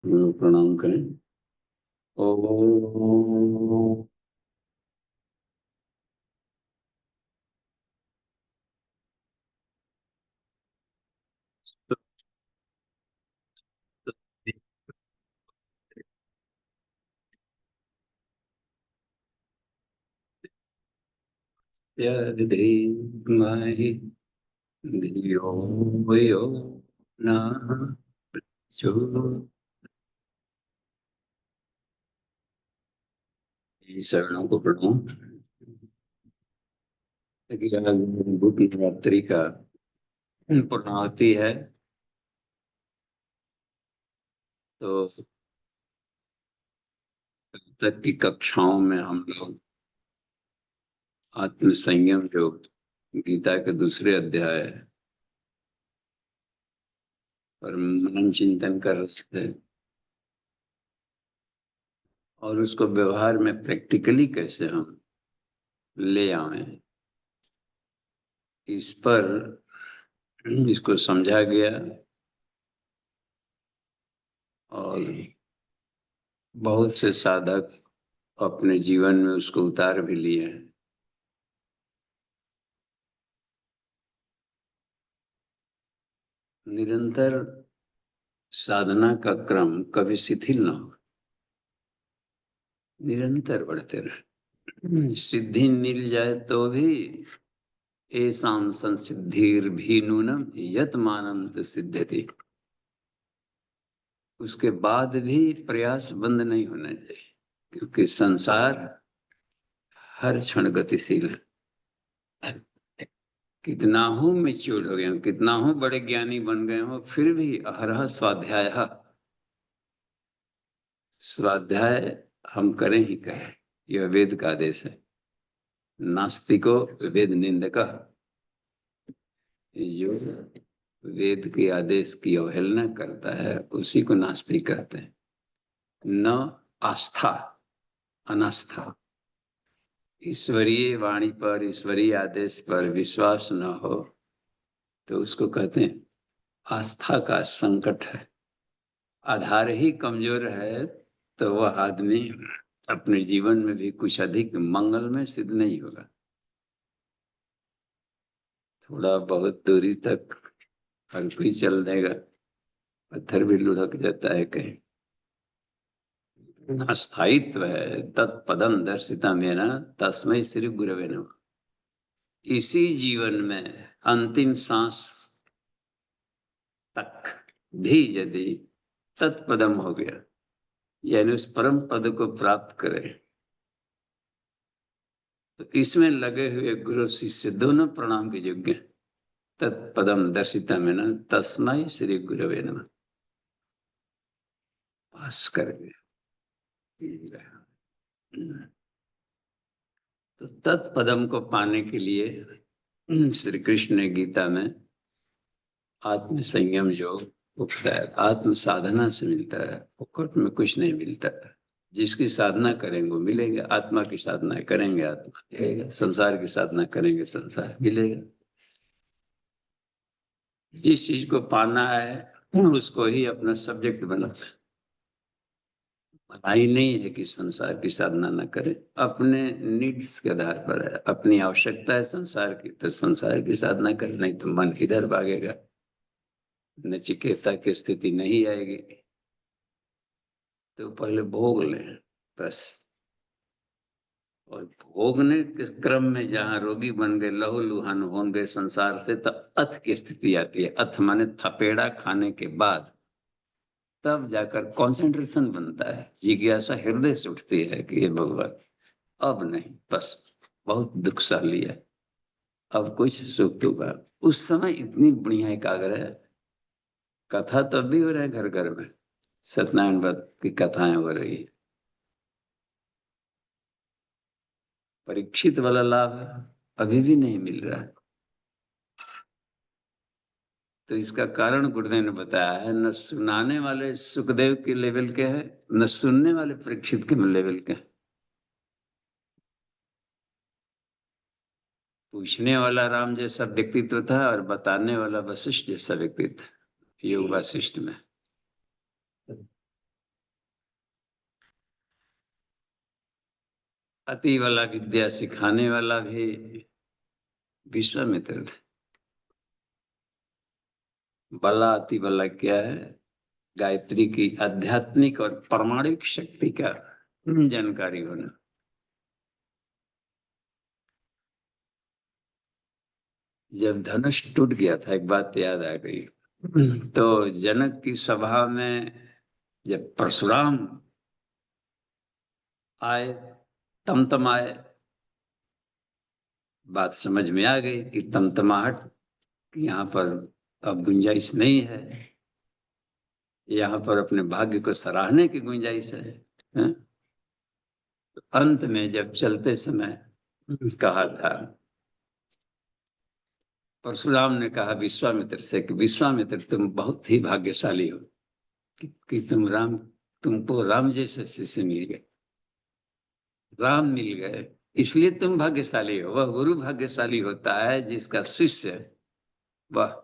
प्रणाम करें। ओ माही धियो यो न जो शरणों को प्रणाम। बुद्ध नवरात्रि का पूर्णाहुति है। तो अब तक की कक्षाओं में हम लोग आत्म संयम जो गीता के दूसरे अध्याय पर मनन चिंतन कर रहे थे और उसको व्यवहार में प्रैक्टिकली कैसे हम ले आए, इस पर इसको समझा गया और बहुत से साधक अपने जीवन में उसको उतार भी लिए हैं। निरंतर साधना का क्रम कभी शिथिल न हो, निरंतर बढ़ते रहे। सिद्धि मिल जाए तो भी एसाम संसिद्धिर भी नूनम यत मानंत सिद्ध्यति, उसके बाद भी प्रयास बंद नहीं होना चाहिए, क्योंकि संसार हर क्षण गतिशील है। कितना हूं मेच्योर हो गए हो, कितना हूं बड़े ज्ञानी बन गए हो, फिर भी अहरह स्वाध्याय, स्वाध्याय हम करें ही करें। यह वेद का आदेश है। नास्तिको वेद निंदक, जो वेद के आदेश की अवहेलना करता है उसी को नास्तिक कहते हैं। न आस्था, अनास्था। ईश्वरीय वाणी पर, ईश्वरीय आदेश पर विश्वास न हो तो उसको कहते हैं आस्था का संकट है। आधार ही कमजोर है तो वह आदमी अपने जीवन में भी कुछ अधिक मंगल में सिद्ध नहीं होगा। थोड़ा बहुत दूरी तक हर कोई चल देगा, पत्थर भी लुढ़क जाता है कहीं। अस्थायित्व है तत्पदम दर्शिता मेरा, तस्मै श्री गुरवे नमः। इसी जीवन में अंतिम सांस तक भी यदि तत्पदम हो गया, यानी उस परम पद को प्राप्त करें, तो इसमें लगे हुए गुरु शिष्य दोनों प्रणाम के योग्य। तत्पदम दर्शिता में न तस्मै श्री गुरवे नमः। पास कर गए। तो तत्पदम को पाने के लिए श्री कृष्ण ने गीता में आत्म संयम योग उपचार आत्म साधना से मिलता है, फुकट में कुछ नहीं मिलता है। जिसकी साधना करेंगे वो मिलेंगे। आत्मा की साधना करेंगे आत्मा मिलेगा, संसार की साधना करेंगे संसार मिलेगा। जिस चीज को पाना है उसको ही अपना सब्जेक्ट बनाना है। मनाही नहीं है कि संसार की साधना न करें, अपने नीड्स के आधार पर है। अपनी आवश्यकता है संसार की तो संसार की साधना करें, नहीं तो मन इधर भागेगा, नचिकेता की स्थिति नहीं आएगी। तो पहले भोग लें बस। और भोगने के क्रम में जहां रोगी बन गए, लहूलुहान हो गए संसार से, तब अथ की स्थिति आती है। अथ माने थपेड़ा खाने के बाद तब जाकर कंसंट्रेशन बनता है, जिज्ञासा हृदय से उठती है कि हे भगवान अब नहीं, बस बहुत दुख सह लिया, अब कुछ सुख होगा। उस समय इतनी बढ़िया एकाग्र है। कथा तब भी हो रहा है घर घर में, सत्यनारायण व्रत की कथाएं हो रही है। परीक्षित वाला लाभ अभी भी नहीं मिल रहा है। तो इसका कारण गुरुदेव ने बताया है। न सुनाने वाले सुखदेव के लेवल के हैं, न सुनने वाले परीक्षित के लेवल के हैं। पूछने वाला राम जैसा व्यक्तित्व था और बताने वाला वशिष्ठ जैसा व्यक्तित्व योग वासिष्ठ में। अति वाला विद्या सिखाने वाला भी विश्वामित्र थे। बला अति बला क्या है? गायत्री की आध्यात्मिक और परमाणुक शक्ति का जानकारी होना। जब धनुष टूट गया था, एक बात याद आ गई। तो जनक की सभा में जब परशुराम आए, तमतमाए, बात समझ में आ गई कि तमतमाहट यहाँ पर अब गुंजाइश नहीं है, यहाँ पर अपने भाग्य को सराहने की गुंजाइश है, हैं? अंत में जब चलते समय कहा था, परशुराम ने कहा विश्वामित्र से कि विश्वामित्र तुम बहुत ही भाग्यशाली हो कि तुमको राम जैसे शिष्य मिल गए, राम मिल गए, इसलिए तुम भाग्यशाली हो। वह गुरु भाग्यशाली होता है जिसका शिष्य वह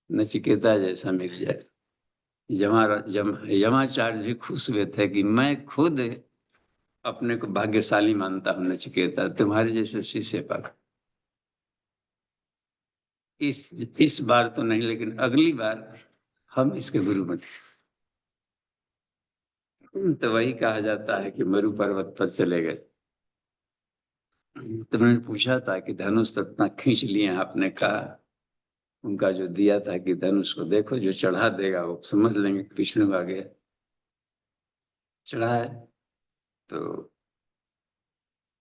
नचिकेता जैसा मिल जाए। यमाचार्य भी खुश हुए थे कि मैं खुद अपने को भाग्यशाली मानता हूँ नचिकेता, तुम्हारे जैसे शिष्य पर। इस बार तो नहीं, लेकिन अगली बार हम इसके गुरु बने। तो वही कहा जाता है कि मरु पर्वत पर चले गए। तो मैंने पूछा था कि धनुष इतना खींच लिए, आपने कहा उनका जो दिया था कि धनुष को देखो, जो चढ़ा देगा वो समझ लेंगे विष्णु आ गया। चढ़ाए तो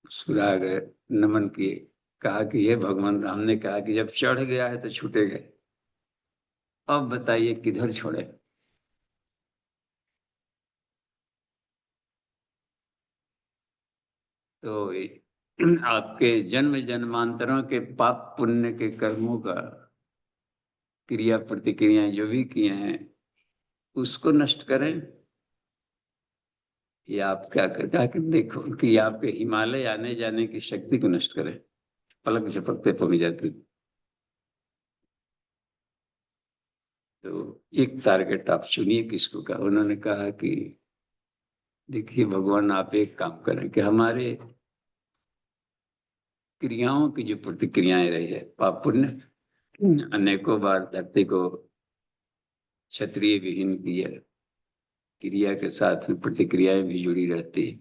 मुस्कुरा गए, नमन किए, कहा कि ये भगवान राम ने कहा कि जब चढ़ गया है तो छूटेगा, अब बताइए किधर छोड़े। तो आपके जन्म जन्मांतरों के पाप पुण्य के कर्मों का क्रिया प्रतिक्रियाएं जो भी किए हैं उसको नष्ट करें, या आप क्या कर देखो कि आपके हिमालय आने जाने की शक्ति को नष्ट करें, पलक झपकते पहुंच जाती। तो एक टारगेट आप चुनिए किसको कहा। उन्होंने कहा कि देखिए भगवान, आप एक काम करें कि हमारे क्रियाओं की जो प्रतिक्रियाएं रही है, पाप पुण्य अनेकों बार धरती को क्षत्रिय विहीन किया, क्रिया के साथ में प्रतिक्रियाएं भी जुड़ी रहती है,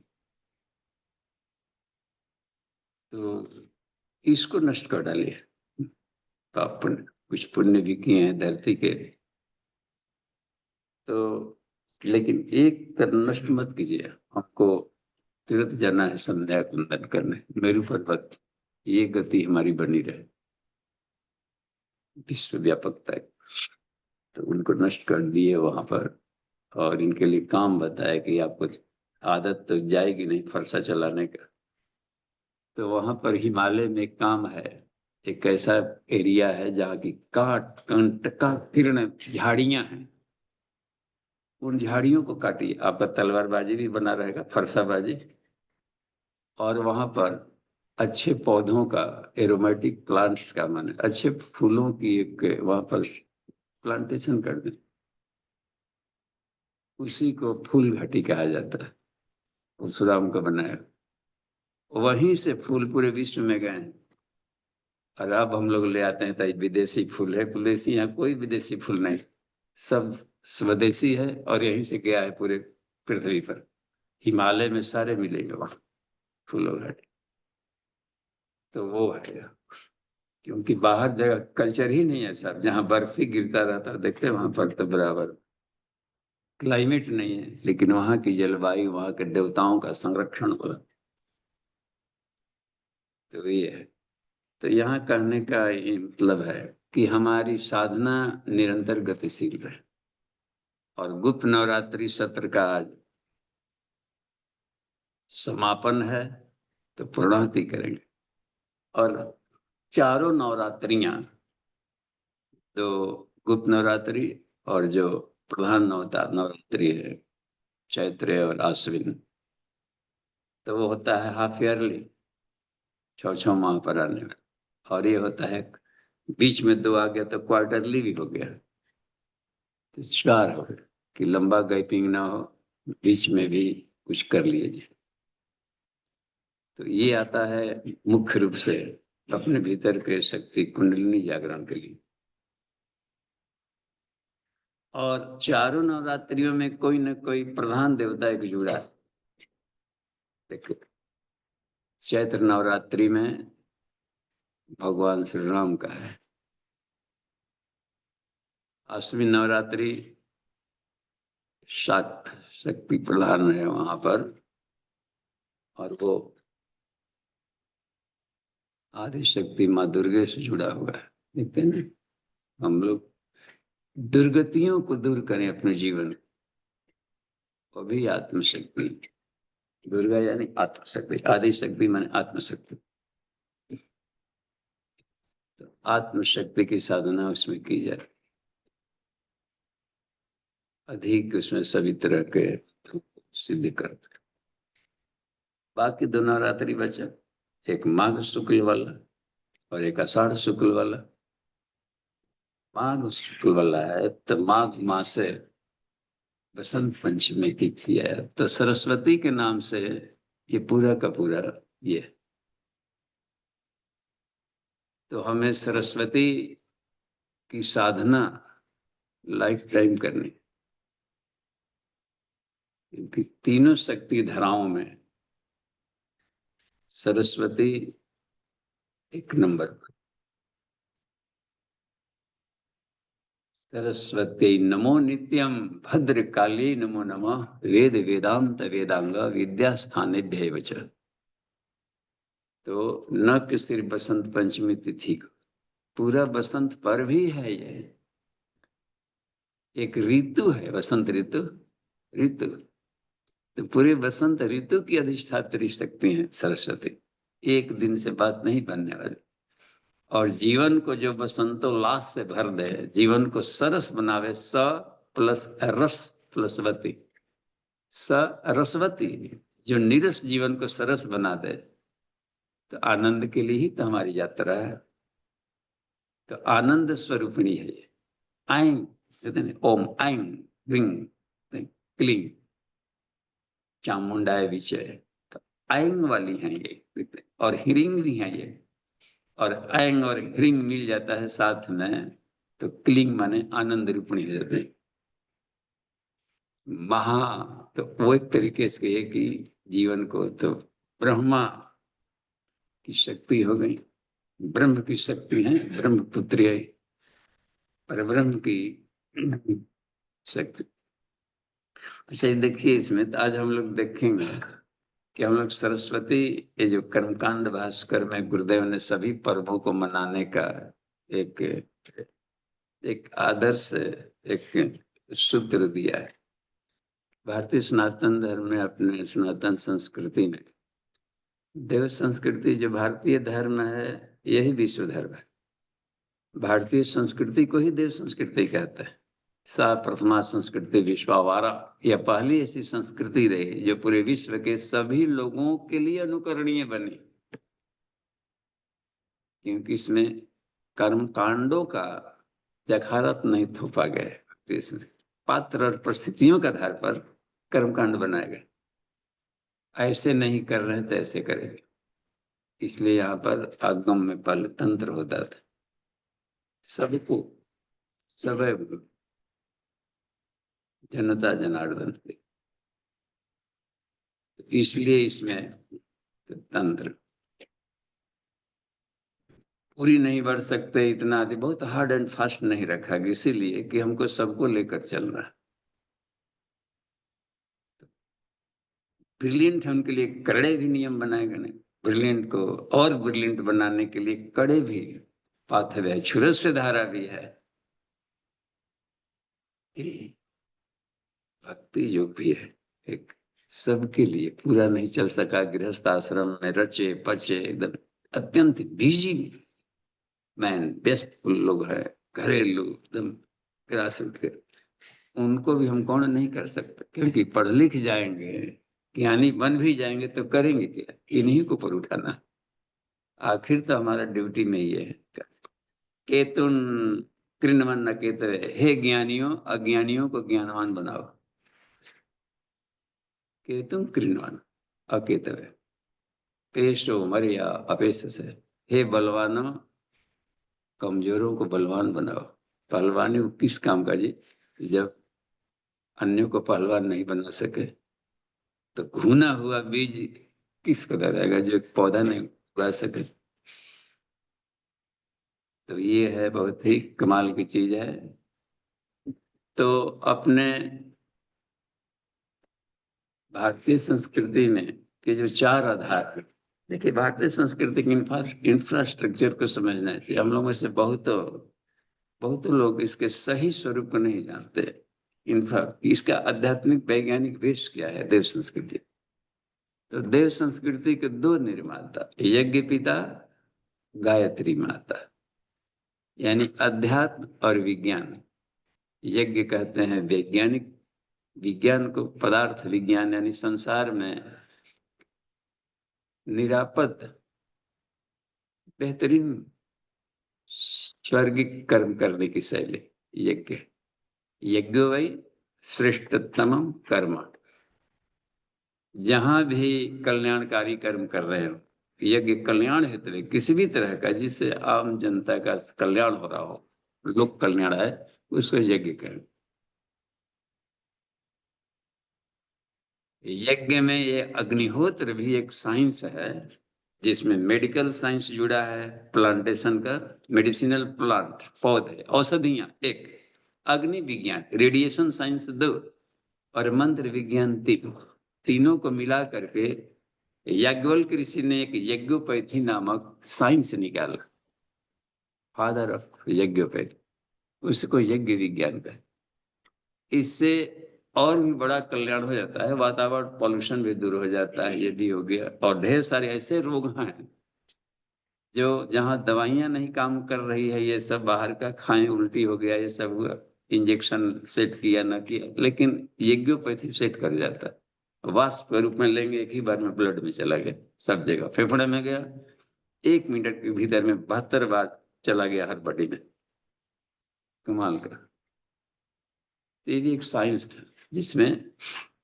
तो इसको नष्ट कर डालिए। पाप पुण्य, कुछ पुण्य भी किए हैं धरती के, तो लेकिन एक तर नष्ट मत कीजिए। हमको तीर्थ जाना है संध्या वंदन करने, मेरु पर्वत, ये गति हमारी बनी रहे विश्व व्यापकता है। तो उनको नष्ट कर दिए वहां पर, और इनके लिए काम बताया कि आपको आदत तो जाएगी नहीं फरसा चलाने का। तो वहां पर हिमालय में एक काम है, एक ऐसा एरिया है जहाँ की काट कंटका किरण झाड़ियां हैं, उन झाड़ियों को काटिए, आपका तलवारबाजी भी बना रहेगा, फरसाबाजी। और वहां पर अच्छे पौधों का, एरोमेटिक प्लांट्स का, माने अच्छे फूलों की एक वहां पर प्लांटेशन कर दें, उसी को फूल घाटी कहा जाता है, परशुराम का बनाया। वहीं से फूल पूरे विश्व में गए हैं। और अब हम लोग ले आते हैं तो विदेशी फूल है, विदेशी, यहाँ कोई विदेशी फूल नहीं, सब स्वदेशी है, और यहीं से गया है पूरे पृथ्वी पर। हिमालय में सारे मिलेंगे वहां फूलों घाटी। तो वो है, क्योंकि बाहर जगह कल्चर ही नहीं है साहब, जहाँ बर्फ ही गिरता रहता है, देखते हैं वहां पर तो बराबर क्लाइमेट नहीं है, लेकिन वहां की जलवायु, वहां के देवताओं का संरक्षण हुआ। तो ये है। तो यहाँ करने का ये मतलब है कि हमारी साधना निरंतर गतिशील रहे। और गुप्त नवरात्रि सत्र का आज समापन है, तो पूर्णाहुति करेंगे। और चारों नवरात्रियां, जो गुप्त नवरात्रि और जो प्रधान नवरात्रि है, चैत्र और आश्विन, तो वो होता है हाफ ईयरली, 6 माह पर आने में। और ये होता है बीच में 2 आ गया तो क्वार्टरली भी हो गया, तो 4 हो गया, कि लंबा गैपिंग ना हो, बीच में भी कुछ कर लिए। तो ये आता है मुख्य रूप से अपने भीतर के शक्ति कुंडलिनी जागरण के लिए। और चारों नवरात्रियों में कोई न कोई प्रधान देवता एक जुड़ा है। देखो, चैत्र नवरात्रि में भगवान श्री राम का है, अश्विन नवरात्रि शाक्त शक्ति प्रधान है वहां पर, और वो आदि शक्ति माँ दुर्गे से जुड़ा हुआ है। देखते हैं हम लोग दुर्गतियों को दूर करें अपने जीवन में, वो भी आत्मशक्ति। दुर्गा यानी आत्मशक्ति, आदि शक्ति माने आत्मशक्ति। तो आत्मशक्ति की साधना उसमें की जाए, अधिक उसमें सभी तरह के सिद्ध करते। बाकी दो नवरात्रि बचा, एक माघ शुक्ल वाला और एक आषाढ़ शुक्ल वाला। माघ शुक्ल वाला है तो माघ मास से बसंत पंचमी तिथि है, तो सरस्वती के नाम से ये पूरा का पूरा ये। तो हमें सरस्वती की साधना लाइफ टाइम करनी, क्योंकि तीनों शक्ति धाराओं में सरस्वती एक नंबर पर। सरस्वती नमो नित्यम भद्रकाली नमो नमः वेद वेदांत वेदांग विद्यास्थानेभ्यैव च। तो न कि सिर्फ बसंत पंचमी तिथि को, पूरा बसंत पर्व भी है। ये एक ऋतु है, बसंत ऋतु। ऋतु तो पूरे बसंत ऋतु की अधिष्ठात्री शक्ति है सरस्वती, एक दिन से बात नहीं बनने वाली। और जीवन को जो बसंतोल्लास से भर दे, जीवन को सरस बनावे, स प्लस रस प्लस वती, स रसवती, जो निरस जीवन को सरस बना दे, तो आनंद के लिए ही तो हमारी यात्रा है। तो आनंद स्वरूपिणी है ये। ऐं कहते हैं ओम ऐं ह्रीं क्लीं चामुंडाय विचय, तो ऐं वाली हैं ये, और ह्रीं भी हैं ये। और ऐंग और ह्रींग मिल जाता है साथ में, तो क्लिंग माने आनंद रूपणी हो जाते हैं। महा तो वो एक तरीके से है कि जीवन को तो ब्रह्मा की शक्ति हो गई, ब्रह्म की शक्ति है, ब्रह्मपुत्री है, पर ब्रह्म की शक्ति। अच्छा ये देखिए, इसमें तो आज हम लोग देखेंगे कि हम लोग सरस्वती, ये जो कर्मकांड भास्कर में गुरुदेव ने सभी पर्वों को मनाने का एक एक आदर्श, एक सूत्र दिया है। भारतीय सनातन धर्म में, अपने सनातन संस्कृति में देव संस्कृति जो भारतीय धर्म है, यही विश्व धर्म है। भारतीय संस्कृति को ही देव संस्कृति कहते हैं। सा प्रथमा संस्कृति विश्वावारा, यह पहली ऐसी संस्कृति रही जो पूरे विश्व के सभी लोगों के लिए अनुकरणीय बनी, क्योंकि इसमें कर्म कांडों का जखारत नहीं थोपा गया। इसमें पात्र और परिस्थितियों के आधार पर कर्मकांड बनाए गए, ऐसे नहीं कर रहे तो ऐसे करेंगे। इसलिए यहाँ पर आगम में पहले तंत्र होता था, सबको सब जनता जनार्दन थे, इसलिए इसमें तंत्र पूरी नहीं बढ़ सकते इतना, बहुत हार्ड एंड फास्ट नहीं रखा गया, इसीलिए कि हमको सबको लेकर चलना है। ब्रिलियंट है उनके लिए कड़े भी नियम बनाए गए, ब्रिलियंट को और ब्रिलियंट बनाने के लिए कड़े भी पाथवे, छुरस से धारा भी है। भक्ति योग भी है एक, सबके लिए पूरा नहीं चल सका। गृहस्थ आश्रम में रचे पचे एकदम अत्यंत बिजी मैन, व्यस्त लोग हैं, घरेलू एकदम ग्रास उठ के, उनको भी हम कौन नहीं कर सकते, क्योंकि पढ़ लिख जाएंगे, ज्ञानी बन भी जाएंगे तो करेंगे क्या, इन्हीं को पर उठाना। आखिर तो हमारा ड्यूटी में ही है। केतुन कृण्वन न केतवे, हे ज्ञानियों अज्ञानियों को ज्ञानवान बनाओ। केतुम कृण्वन अकेतवे, पेशो मरिया अपेश से, हे बलवानों कमजोरों को बलवान बनाओ। पहलवानी किस काम का जी, जब अन्यों को पहलवान नहीं बना सके तो भुना हुआ बीज किसको लगाएगा जो एक पौधा नहीं उगा सके। तो ये है, बहुत ही कमाल की चीज है। तो अपने भारतीय संस्कृति में के जो चार आधार हैं, देखिए भारतीय संस्कृति के इंफ्रास्ट्रक्चर को समझना चाहिए। हम लोगों में से बहुत लोग इसके सही स्वरूप को नहीं जानते। इसका आध्यात्मिक वैज्ञानिक बेस क्या है देव संस्कृति। तो देव संस्कृति के दो निर्माता, यज्ञ पिता, गायत्री माता, यानी अध्यात्म और विज्ञान। यज्ञ कहते हैं वैज्ञानिक विज्ञान को, पदार्थ विज्ञान यानी संसार में निरापद बेहतरीन स्वर्गिक कर्म करने की शैली यज्ञ। यज्ञो वै श्रेष्ठतमम कर्म। जहां भी कल्याणकारी कर्म कर रहे हो, यज्ञ कल्याण हेतु है, किसी भी तरह का जिससे आम जनता का कल्याण हो रहा हो, लोक कल्याण है, उसको यज्ञ करें। यज्ञ में ये अग्निहोत्र भी एक साइंस है, जिसमें मेडिकल साइंस जुड़ा है, प्लांटेशन का, मेडिसिनल प्लांट पौधे औषधियां एक, अग्नि विज्ञान रेडिएशन साइंस दो, और मंत्र विज्ञान तीन, तीनों को मिला करके याज्ञवल्क्य ऋषि ने एक यज्ञोपैथी नामक साइंस निकाला, फादर ऑफ यज्ञोपैथी, उसको यज्ञ विज्ञान का। इससे और भी बड़ा कल्याण हो जाता है, वातावरण पॉल्यूशन भी दूर हो जाता है, ये भी हो गया। और ढेर सारे ऐसे रोग हैं जो जहाँ दवाइयां नहीं काम कर रही है, ये सब बाहर का खाएं, उल्टी हो गया, ये सब हुआ, इंजेक्शन सेट किया ना किया, लेकिन यज्ञोपैथी सेट कर जाता है। वाष्प के रूप में लेंगे, एक ही बार में ब्लड में चला गया, सब जगह फेफड़े में गया, 1 मिनट के भीतर में 72 बार चला गया हर बॉडी में। कमाल का। ये भी एक साइंस था जिसमें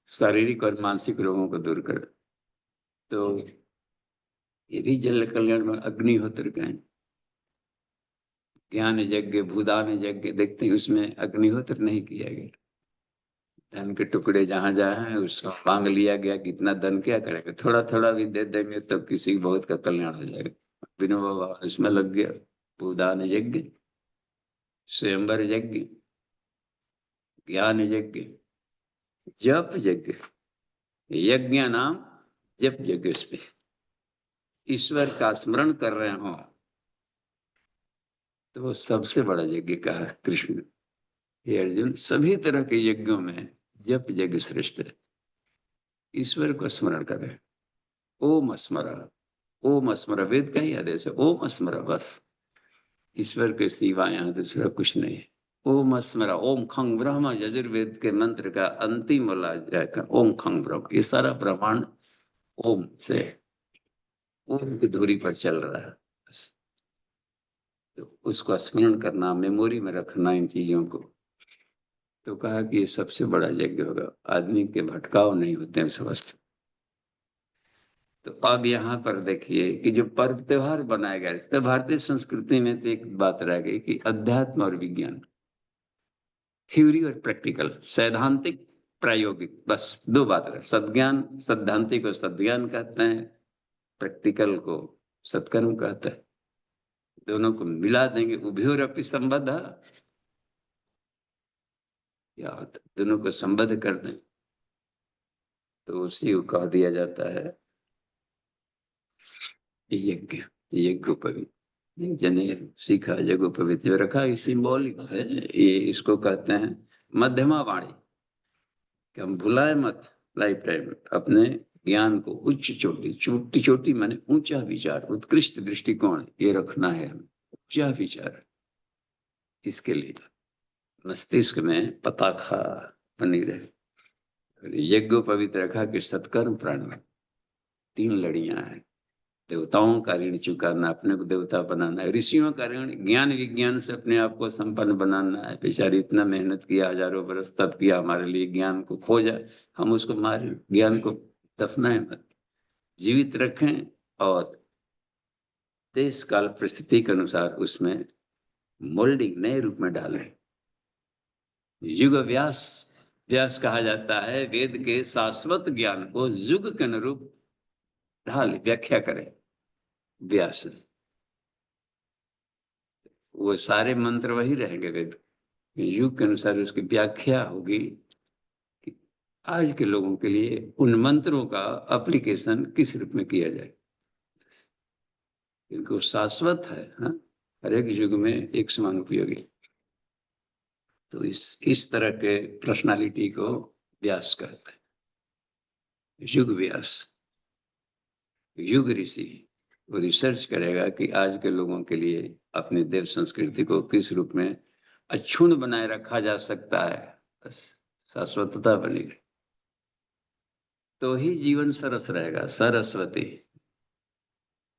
शारीरिक और मानसिक रोगों को दूर कर। तो ये भी जल कल्याण में अग्निहोत्र का है। ज्ञान यज्ञ, भूदान यज्ञ देखते हैं, उसमें अग्निहोत्र नहीं किया गया। धन के टुकड़े जहां जहां हैं उसको मांग लिया गया, कितना धन क्या करेगा, थोड़ा थोड़ा भी दे देंगे तो किसी बहुत का कल्याण हो जाएगा। विनोबा भावे इसमें लग गया। भूदान यज्ञ, स्वयंवर यज्ञ, ज्ञान यज्ञ, जप यज्ञ, यज्ञ नाम जप यज्ञ। उसमें ईश्वर का स्मरण कर रहे हो तो वो सबसे बड़ा यज्ञ कहा है कृष्ण। हे अर्जुन, सभी तरह के यज्ञों में जप यज्ञ श्रेष्ठ है। ईश्वर को स्मरण करें, ओम स्मरा, ओम स्मरा, वेद का ही आदेश है, ओम स्मरा, बस ईश्वर के सिवा यहाँ दूसरा कुछ नहीं है। ओम स्मरा, ओम खंग ब्रह्म, यजुर्वेद के मंत्र का अंतिम वाला ओम खंग ब्रह्म। ये सारा ब्रह्मांड ओम से, ओम की धुरी पर चल रहा है, बस। तो उसको स्मरण करना, मेमोरी में रखना इन चीजों को। तो कहा कि ये सबसे बड़ा यज्ञ होगा, आदमी के भटकाव नहीं होते हैं उस अवस्था। तो अब यहाँ पर देखिए कि जो पर्व त्योहार बनाया गया, तो भारतीय संस्कृति में तो एक बात रह गई कि अध्यात्म और विज्ञान, थ्योरी और प्रैक्टिकल, सैद्धांतिक प्रायोगिक, बस दो बात है। सद्ज्ञान, सैद्धांतिक को सद्ज्ञान कहते हैं, प्रैक्टिकल को सत्कर्म कहते हैं। दोनों को मिला देंगे, उभयोरपि संबद्ध, या दोनों को संबद्ध कर दें तो उसी को कह दिया जाता है यज्ञ। यज्ञोपवीत जने सीखा, यज्ञोपवीत जो रखा है सिंबॉलिक है, ये इसको कहते हैं मध्यमा वाणी, कि हम भुलाए मत लाइफ टाइम अपने ज्ञान को, उच्च चोटी, चोटी चोटी माने ऊंचा विचार, उत्कृष्ट दृष्टिकोण, ये रखना है हमें, ऊंचा विचार। इसके लिए मस्तिष्क में पताखा बनी रहे। यज्ञोपवीत रखा कि सत्कर्म प्राण में 3 लड़ियां हैं। देवताओं का ऋण चुकाना, अपने को देवता बनाना है। ऋषियों का ऋण ज्ञान विज्ञान से अपने आप को संपन्न बनाना है। बेचारे इतना मेहनत किया, हजारों बरस तप किया हमारे लिए, ज्ञान को खोजा, हम उसको मारे, ज्ञान को दफनाएं मत, जीवित रखें, और देश काल परिस्थिति के अनुसार उसमें मोल्डिंग नए रूप में डाले। युग व्यास व्यास कहा जाता है, वेद के शाश्वत ज्ञान को युग के अनुरूप ढाल व्याख्या करे व्यास। वो सारे मंत्र वही रहेंगे, वेद युग के अनुसार उसकी व्याख्या होगी कि आज के लोगों के लिए उन मंत्रों का एप्लीकेशन किस रूप में किया जाए, क्योंकि वो शाश्वत है। हाँ, हर एक युग में एक समान उपयोगी। तो इस तरह के पर्सनालिटी को व्यास कहते हैं। युग व्यास, युग ऋषि, वो रिसर्च करेगा कि आज के लोगों के लिए अपनी देव संस्कृति को किस रूप में अक्षुण्ण बनाए रखा जा सकता है, बस शाश्वतता बनेगी तो ही जीवन सरस रहेगा। सरस्वती,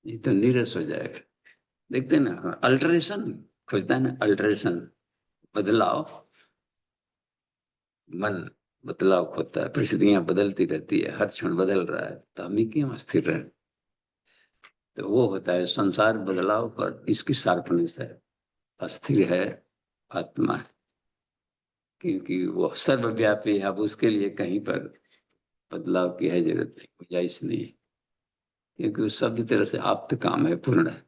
ये तो नीरस हो जाएगा। देखते हैं ना, अल्टरेशन खोजता है ना, अल्टरेशन बदलाव, मन बदलाव खोजता है, परिस्थितियां बदलती रहती है, हर क्षण बदल रहा है, तो हम ही क्यों स्थिर रहे। तो वो होता है संसार बदलाव पर इसकी शार्पनेस है, अस्थिर है आत्मा, क्योंकि वो सर्वव्यापी है। अब उसके लिए कहीं पर बदलाव की है जरूरत नहीं, गुंजाइश नहीं, क्योंकि वो सभी तरह से आप्त काम है, पूर्ण है।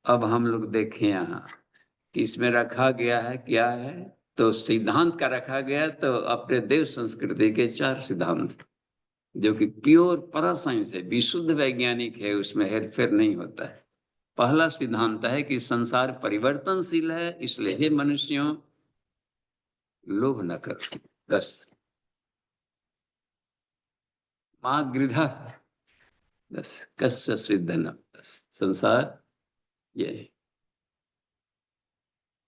अब हम लोग देखें यहाँ कि इसमें रखा गया है क्या है, तो सिद्धांत का रखा गया, तो अपने देव संस्कृति के 4 सिद्धांत जो कि प्योर परा साइंस है, विशुद्ध वैज्ञानिक है, उसमें हेरफेर नहीं होता है। पहला सिद्धांत है कि संसार परिवर्तनशील है, इसलिए हे मनुष्यों लोभ न करो। बस माँ गृधा, बस कस्य स्विद्धन, बस संसार ये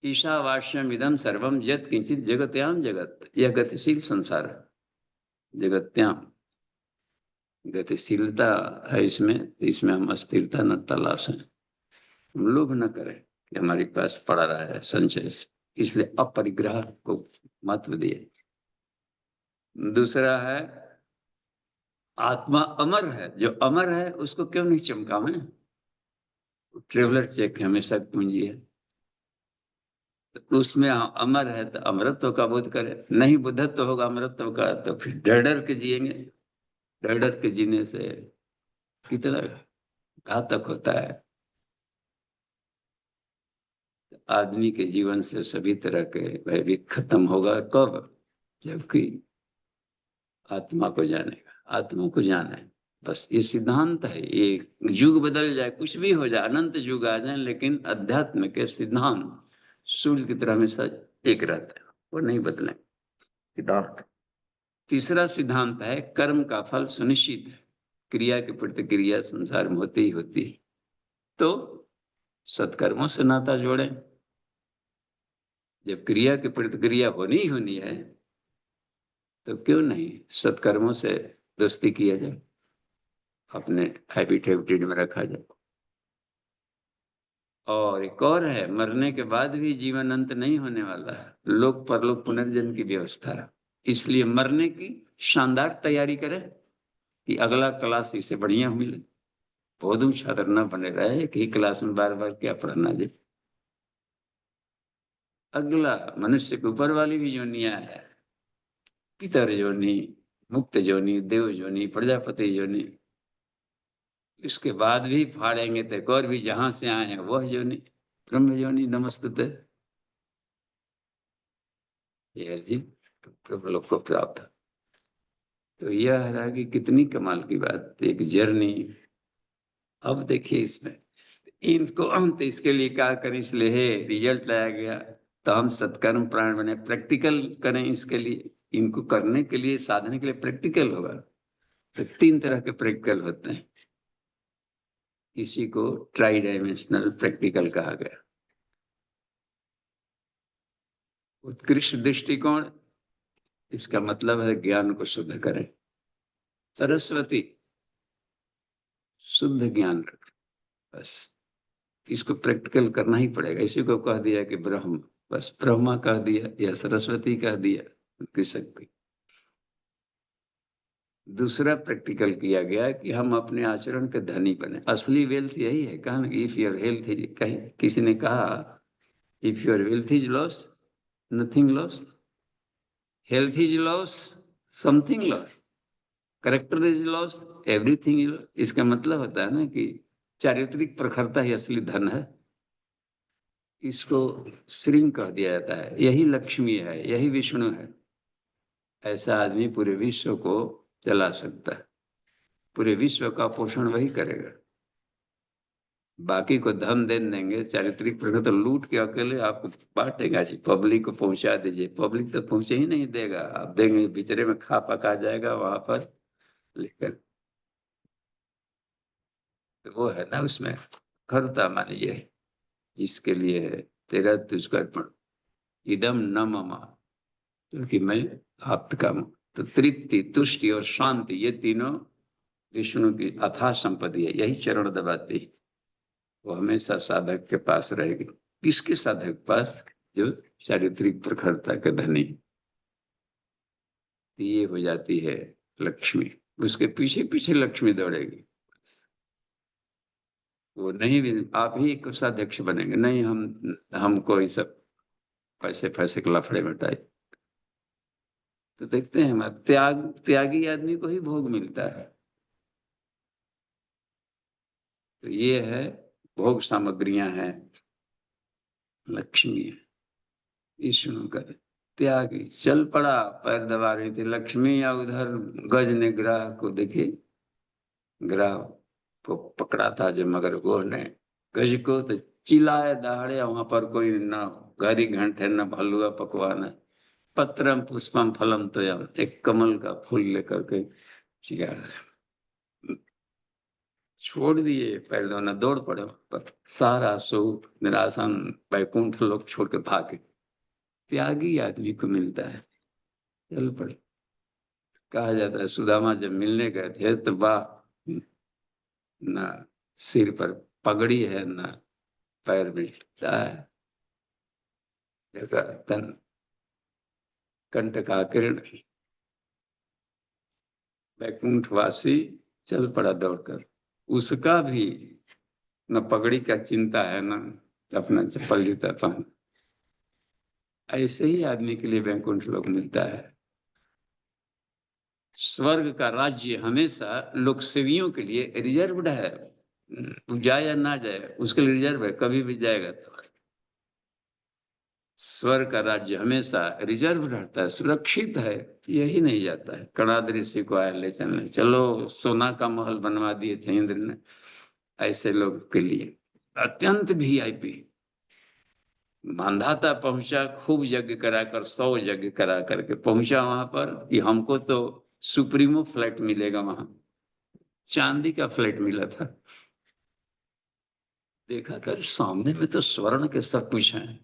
ईशावास्यम इदम सर्वम यत् किंचित जगत्याम जगत, यह गतिशील संसार है। जगत्याम गतिशीलता है इसमें, इसमें हम अस्थिरता न तलाशें, हम लोभ न करें कि हमारे पास पड़ा रहा है संचय, इसलिए अपरिग्रह को महत्व दिए। दूसरा है आत्मा अमर है, जो अमर है उसको क्यों नहीं चमकावें। ट्रेवलर चेक हमेशा पूंजी है, तो उसमें अमर है तो अमरत्व का बोध करे, नहीं बुद्धत्व होगा अमरत्व का, तो फिर डर डर के जिएंगे। डर डर के जीने से कितना घातक होता है। आदमी के जीवन से सभी तरह के भयभीत खत्म होगा कब, जबकि आत्मा को जानेगा, आत्मा को जाने। बस ये सिद्धांत है। ये युग बदल जाए, कुछ भी हो जाए, अनंत युग आ जाए, लेकिन अध्यात्म के सिद्धांत सूर्य की तरह हमेशा एक रहता है, वो नहीं बदले सिद्धांत। तीसरा सिद्धांत है कर्म का फल सुनिश्चित है, क्रिया की प्रतिक्रिया संसार में होती ही होती है, तो सत्कर्मों से नाता जोड़े। जब क्रिया की प्रतिक्रिया होनी ही होनी है, तो क्यों नहीं सत्कर्मों से दोस्ती किया जाए, अपने हैबिटेट में रखा जाए। और एक और है, मरने के बाद भी जीवन अंत नहीं होने वाला है, लोक परलोक पुनर्जन्म की व्यवस्था है। इसलिए मरने की शानदार तैयारी करें कि अगला क्लास इससे बढ़िया मिले। बहुत छात्र न बने रहे एक ही क्लास में बार बार क्या पढ़ना जी। अगला मनुष्य के ऊपर वाली भी जोनिया है, पितर जोनी, मुक्त जोनी, देव जोनी, प्रजापति जोनी, इसके बाद भी फाड़ेंगे तो और भी जहां से आए हैं वह जोनी, ब्रह्म जोनी नमस्तुते, ये जी तो प्रभु लोग को प्राप्त है। तो यह है कि कितनी कमाल की बात, एक जर्नी। अब देखिए इसमें इनको हम तो इसके लिए क्या करें, इसलिए है रिजल्ट लाया गया, तो हम सत्कर्म प्राण बने, प्रैक्टिकल करें इसके लिए। इनको करने के लिए, साधने के लिए प्रैक्टिकल होगा। तो 3 तरह के प्रैक्टिकल होते हैं, इसी को ट्राई डायमेंशनल प्रैक्टिकल कहा गया। उत्कृष्ट दृष्टिकोण, इसका मतलब है ज्ञान को शुद्ध करें। सरस्वती, शुद्ध ज्ञान रखें, बस इसको प्रैक्टिकल करना ही पड़ेगा। इसी को कह दिया कि ब्रह्म, बस ब्रह्मा कह दिया या सरस्वती कह दिया, उनकी शक्ति। दूसरा प्रैक्टिकल किया गया कि हम अपने आचरण के धनी बने। असली वेल्थ यही है। कहा इफ योर हेल्थ इज, कहीं किसी ने कहा if your wealth is loss nothing loss, health is loss something loss, character is loss everything is. इसका मतलब होता है ना कि चारित्रिक प्रखरता ही असली धन है। इसको श्रृंग कह दिया जाता है। यही लक्ष्मी है, यही विष्णु है। ऐसा आदमी पूरे विश्व को चला सकता है। पूरे विश्व का पोषण वही करेगा। बाकी को धन दे देंगे, चारित्रिक प्रखर तो लूट के अकेले आपको बांटेगा जी, पब्लिक को पहुंचा दीजिए, पब्लिक तो पहुंचे ही नहीं देगा। आप देंगे बिचरे में खा पका जाएगा वहां पर। लेकिन तो वो है ना उसमें खरता मानिए, जिसके लिए है तेरा तुझको अर्पण, इदम न मम, क्योंकि मैं आपका हूं। तो तृप्ति, तुष्टि और शांति, ये तीनों विष्णु की अथाह संपत्ति है। यही चरण दबाती है। वो हमेशा साधक के पास रहेगी। किसके साधक के पास? जो चारित्रिक प्रखरता के धनी। ये हो जाती है लक्ष्मी। उसके पीछे पीछे लक्ष्मी दौड़ेगी। वो नहीं भी आप ही कोषाध्यक्ष बनेंगे, नहीं हमको ये सब पैसे पैसे के लफड़े मटाए। तो देखते हैं हम, त्यागी आदमी को ही भोग मिलता है। तो ये है भोग सामग्रियां हैं लक्ष्मी है। विष्णु का त्यागी चल पड़ा, पैर दबा रही थी लक्ष्मी, या उधर गज ने ग्राह को देखे, ग्राह को पकड़ा था जब मगर वो ने गज को तो चिल्लाए दहाड़े। वहां पर कोई न घड़ी घंटे न भलुआ पकवान, पत्रम पुष्पम फलम तो एक कमल का फूल लेकर के चिया छोड़ दिए। पैर दोनों दौड़ पड़े पर सारा सुख निरासन वैकुंठ लोग छोड़ के भागे। त्यागी आदमी को मिलता है। चल पड़े। कहा जाता है सुदामा जब मिलने गए थे तो वाह, न सिर पर पगड़ी है न पैर में जूता है, तन कंठ का किरण। वैकुंठवासी चल पड़ा दौड़कर। उसका भी न पगड़ी का चिंता है न अपना चप्पल जूता पहन। ऐसे ही आदमी के लिए वैकुंठ लोक मिलता है। स्वर्ग का राज्य हमेशा लोक सेवियों के लिए रिजर्व्ड है। जाए या ना जाए उसके लिए रिजर्व है, कभी भी जाएगा तो। स्वर्ग का राज्य हमेशा रिजर्व रहता है, सुरक्षित है। यही नहीं जाता है। कणाद ऋषि को आया ले चलने, चलो सोना का महल बनवा दिए थे इंद्र ने ऐसे लोग के लिए। अत्यंत वीआईपी मानधाता पहुंचा, खूब यज्ञ कराकर 100 यज्ञ करा करके पहुंचा वहां पर कि हमको तो सुप्रीमो फ्लैट मिलेगा। वहां चांदी का फ्लैट मिला था। देखा कर सामने में तो स्वर्ण के सब कुछ है।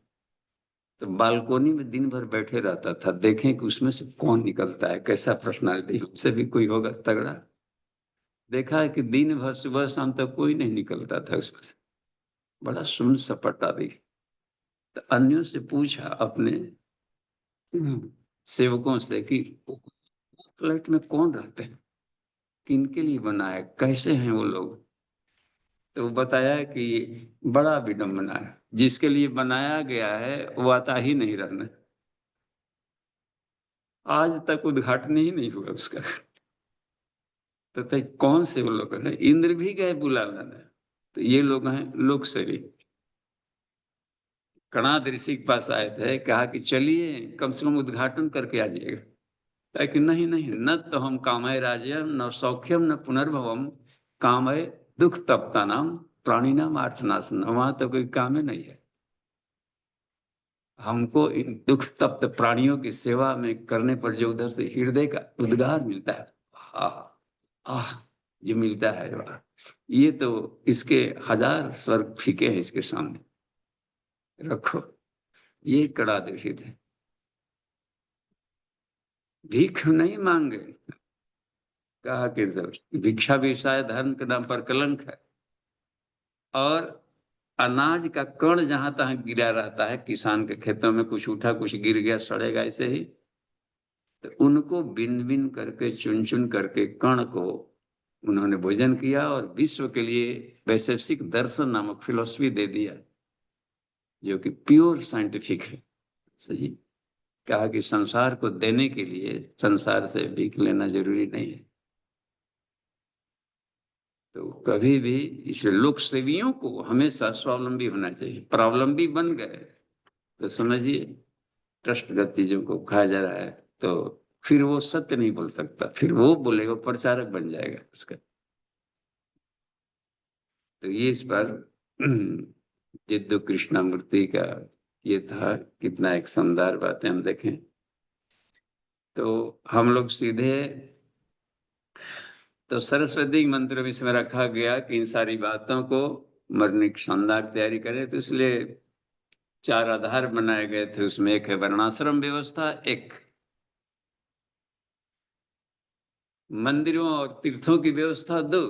तो बालकोनी में दिन भर बैठे रहता था, देखें कि उसमें से कौन निकलता है, कैसा पर्सनालिटी, हमसे भी कोई होगा तगड़ा। देखा है कि दिन भर सुबह शाम तक कोई नहीं निकलता था उसमें से। बड़ा सुन सपाटा दिख। तो अन्यों से पूछा अपने सेवकों से कि फ्लैट में कौन रहते हैं, किनके लिए बना है, कैसे हैं वो लोग। तो बताया कि बड़ा विडम्बना है, जिसके लिए बनाया गया है वो आता ही नहीं रहना। आज तक उद्घाटन ही नहीं हुआ उसका। तो कौन से वो लोग हैं? इंद्र भी गए बुलाने। तो ये लोग हैं लोक सेवी। कणाद ऋषि के पास आए थे, कहा कि चलिए कम से कम उद्घाटन करके आ जाइएगा। लेकिन नहीं नहीं, न तो हम कामय राज्यम न सौख्यम न पुनर्भवम, कामय दुख तप्ता नाम प्राणी नाम आर्तनाशन। वहां तो कोई काम ही नहीं है। हमको इन दुख तप्त प्राणियों की सेवा में करने पर जो उधर से हृदय का उद्गार मिलता है, आह आह, जो मिलता है वह, ये तो इसके हजार स्वर्ग फीके हैं इसके सामने। रखो। ये कड़ा देशित है। भीख नहीं मांगे। कहा कि भिक्षा भी शायद धर्म के नाम पर कलंक है। और अनाज का कण जहां तहां गिरा रहता है, किसान के खेतों में कुछ उठा कुछ गिर गया, सड़ेगा ऐसे ही। तो उनको बिन बिन करके, चुन चुन करके कण को उन्होंने भोजन किया और विश्व के लिए वैशेषिक दर्शन नामक फिलॉसफी दे दिया, जो कि प्योर साइंटिफिक है। सही कहा कि संसार को देने के लिए संसार से भीख लेना जरूरी नहीं है। तो कभी भी इसलिए लोक सेवियों को हमेशा स्वावलंबी होना चाहिए। प्रावलंबी बन गए तो समझिए ट्रस्टगत चीजों को खाया जा रहा है, तो फिर वो सत्य नहीं बोल सकता, फिर वो बोलेगा, प्रचारक बन जाएगा उसका। तो ये इस पर जिद्दू कृष्णमूर्ति का ये था। कितना एक शानदार बातें हम देखें। तो हम लोग सीधे तो सरस्वती मंत्र में इसमें रखा गया कि इन सारी बातों को मरने की शानदार तैयारी करें। तो इसलिए 4 आधार बनाए गए थे। उसमें एक है वर्णाश्रम व्यवस्था, एक मंदिरों और तीर्थों की व्यवस्था, 2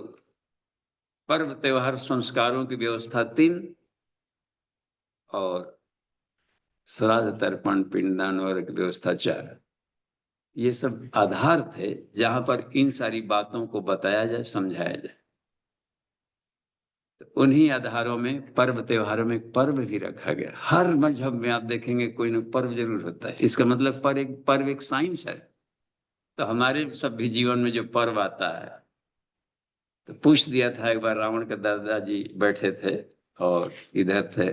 पर्व त्योहार संस्कारों की व्यवस्था, 3 और श्राद्ध तर्पण पिंडदान और की व्यवस्था, 4। ये सब आधार थे जहां पर इन सारी बातों को बताया जाए, समझाया जाए। तो उन्हीं आधारों में पर्व त्योहारों में पर्व भी रखा गया। हर मजहब में आप देखेंगे कोई न पर्व जरूर होता है। इसका मतलब पर्व एक साइंस है। तो हमारे सब भी जीवन में जो पर्व आता है, तो पूछ दिया था एक बार, रावण के दादाजी बैठे थे और इधर थे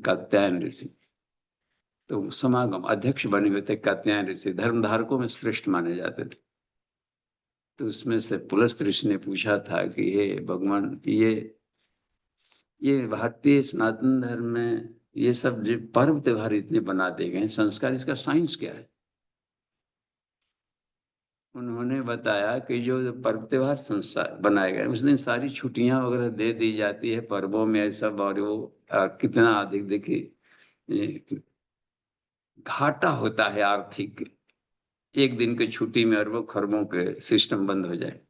कात्यायन ऋषि। तो समागम अध्यक्ष बने हुए थे कात्यायन ऋषि, धर्मधारकों में श्रेष्ठ माने जाते थे। तो उसमें से पुलस्त ऋषि ने पूछा था कि हे भगवान, ये भारतीय सनातन धर्म में ये सब जो पर्व त्योहार इतने बना दिए गए संस्कार, इसका साइंस क्या है? उन्होंने बताया कि जो पर्व त्योहार संस्कार बनाए गए उस दिन सारी छुट्टियां वगैरह दे दी जाती है पर्वों में सब, और वो कितना अधिक देखिए घाटा होता है आर्थिक। एक दिन की छुट्टी में अरबों खरबों के सिस्टम बंद हो जाए।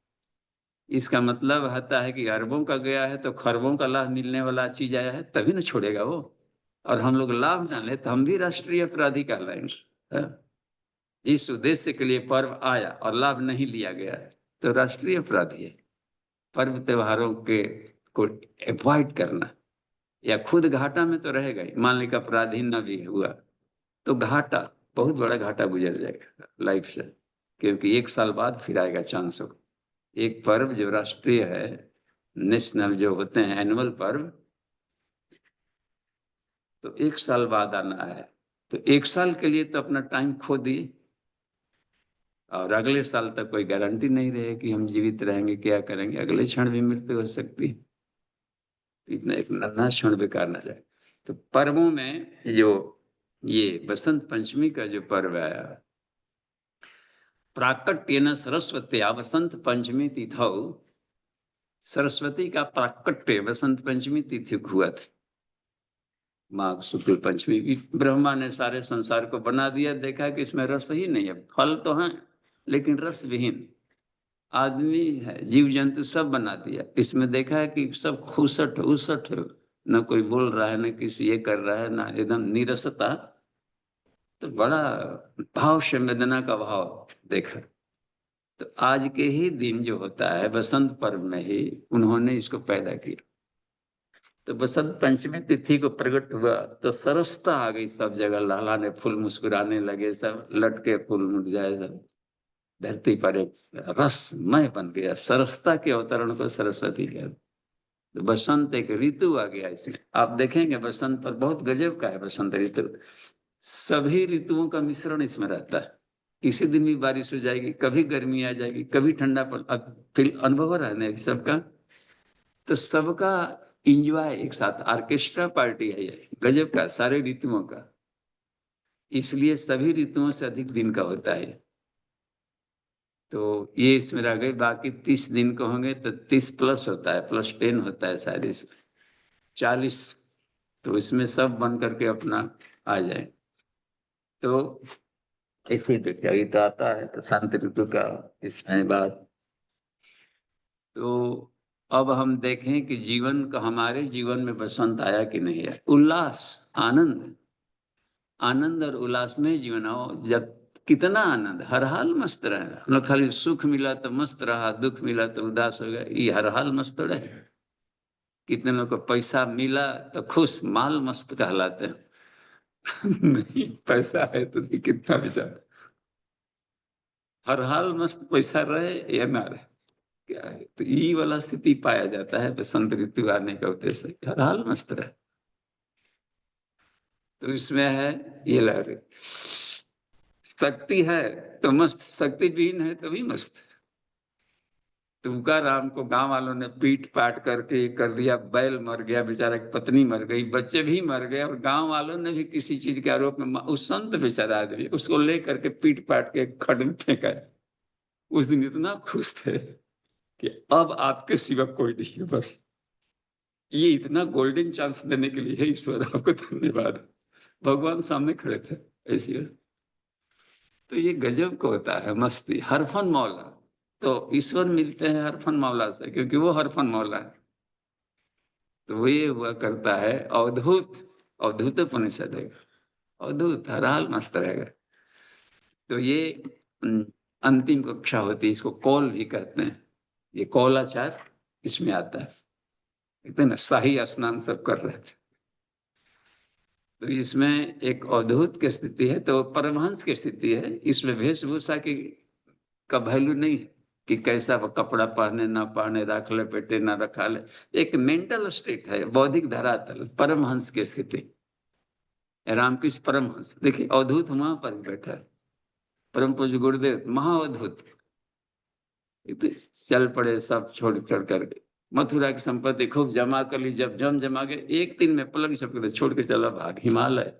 इसका मतलब होता है कि अरबों का गया है तो खरबों का लाभ मिलने वाला चीज आया है, तभी ना छोड़ेगा वो। और हम लोग लाभ ना ले तो हम भी राष्ट्रीय अपराधी कहलाएंगे। इस उद्देश्य के लिए पर्व आया और लाभ नहीं लिया गया है तो राष्ट्रीय अपराधी है। पर्व त्योहारों के को अवॉइड करना, या खुद घाटा में तो रहेगा ही। मान लीजिए अपराधी न भी हुआ तो घाटा, बहुत बड़ा घाटा गुजर जाएगा लाइफ से, क्योंकि 1 साल बाद फिर आएगा चांस हो। एक पर्व जो राष्ट्रीय है, नेशनल जो होते हैं एनुअल पर्व, तो 1 साल बाद आना है। तो 1 साल के लिए तो अपना टाइम खो दिए, और अगले साल तक कोई गारंटी नहीं रहे कि हम जीवित रहेंगे, क्या करेंगे, अगले क्षण भी मृत्यु हो सकती है। इतना एक नन्हा क्षण बेकार न जाए। तो पर्वों में जो ये बसंत पंचमी का जो पर्व आया, प्राकट्येन सरस्वत्या वसंत पंचमी तिथौ, सरस्वती का प्राकट्य वसंत पंचमी तिथि हुआ था। माघ शुक्ल पंचमी, ब्रह्मा ने सारे संसार को बना दिया, देखा कि इसमें रस ही नहीं है, फल तो है लेकिन रस विहीन। आदमी है, जीव जंतु सब बना दिया, इसमें देखा है कि सब खुसट उसट, न कोई बोल रहा है, न किसी ये कर रहा है, ना एकदम नीरसता। तो बड़ा भाव संवेदना का भाव देखा। तो आज के ही दिन जो होता है बसंत पर्व में ही उन्होंने इसको पैदा किया। तो बसंत पंचमी तिथि को प्रकट हुआ तो सरसता आ गई सब जगह, लहलाने फूल मुस्कुराने लगे, सब लटके फूल मुरझाए, सब धरती पर एक रसमय बन गया। सरसता के अवतरण को सरस्वती कहते। तो बसंत एक ऋतु आ गया इसमें। आप देखेंगे बसंत पर बहुत गजब का है बसंत ऋतु। सभी ऋतुओं का मिश्रण इसमें रहता है। किसी दिन भी बारिश हो जाएगी, कभी गर्मी आ जाएगी, कभी ठंडा फिर अनुभव हो रहा है ना सबका। तो सबका इंजॉय एक साथ, ऑर्केस्ट्रा पार्टी है ये, गजब का, सारे ऋतुओं का। इसलिए सभी ऋतुओं से अधिक दिन का होता है। तो ये इसमें रह गई। बाकी 30 दिन को होंगे तो 30 प्लस होता है, +10 होता है शायद इसमें, 40। तो इसमें सब बन करके अपना आ जाए। तो ऐसे देखिए अभी तो आता है तो शांति ऋतु का इसमें बात। तो अब हम देखें कि जीवन का, हमारे जीवन में बसंत आया कि नहीं है। उल्लास, आनंद, आनंद और उल्लास में जीवन हो। जब कितना आनंद, हर हाल मस्त रहे न, खाली सुख मिला तो मस्त रहा, दुख मिला तो उदास हो गया, ये हर हाल मस्त रहे। कितने लोग को पैसा मिला तो खुश, माल मस्त कहलाते हैं नहीं पैसा है तो कितना पैसा, हर हाल मस्त पैसा रहे या ना रहे, क्या है, तो ये वाला स्थिति पाया जाता है बसंत ऋतु आने का उद्देश्य, हर हाल मस्त रहे। तो इसमें है ये लहर, शक्ति है तो मस्त, शक्ति विहीन है तो भी मस्त। तुकाराम को गांव वालों ने पीट पाट करके कर दिया, बैल मर गया बेचारा, पत्नी मर गई, बच्चे भी मर गए, और गांव वालों ने भी किसी चीज के आरोप में उस संत बेचारा आदमी उसको लेकर के पीट पाट के खड्ड में फेंका। उस दिन इतना खुश थे कि अब आपके सिवा कोई नहीं है, बस ये इतना गोल्डन चांस देने के लिए ईश्वर आपको धन्यवाद, भगवान सामने खड़े थे ऐसी। तो ये गजब को होता है मस्ती, हरफन मौला, तो ईश्वर मिलते हैं हरफन मौला से, क्योंकि वो हरफन मौला है। तो वो ये हुआ करता है अवधूत, अवधूत उपनिषद है, अवधूत हर हाल मस्त रहेगा। तो ये अंतिम कक्षा होती है, इसको कौल भी कहते हैं, ये कौलाचार इसमें आता है, कहते हैं ना शाही स्नान सब कर रहे थे। तो इसमें एक अवधूत की स्थिति है, तो परमहंस की स्थिति है, इसमें वेशभूषा की का वैल्यू नहीं है कि कैसा वो कपड़ा पहने ना पहने, रख ले पेटे ना रखा ले, एक मेंटल स्टेट है, बौद्धिक धरातल, परमहंस की स्थिति। रामकृष्ण परमहंस देखिए अवधूत वहां पर बैठा है, परम पूज्य गुरुदेव महाअवधूत, चल पड़े सब छोड़ छोड़ करके, मथुरा की संपत्ति खूब जमा कर ली, जब जमा गए एक दिन में पलक झपक छोड़ के चला भाग हिमालय।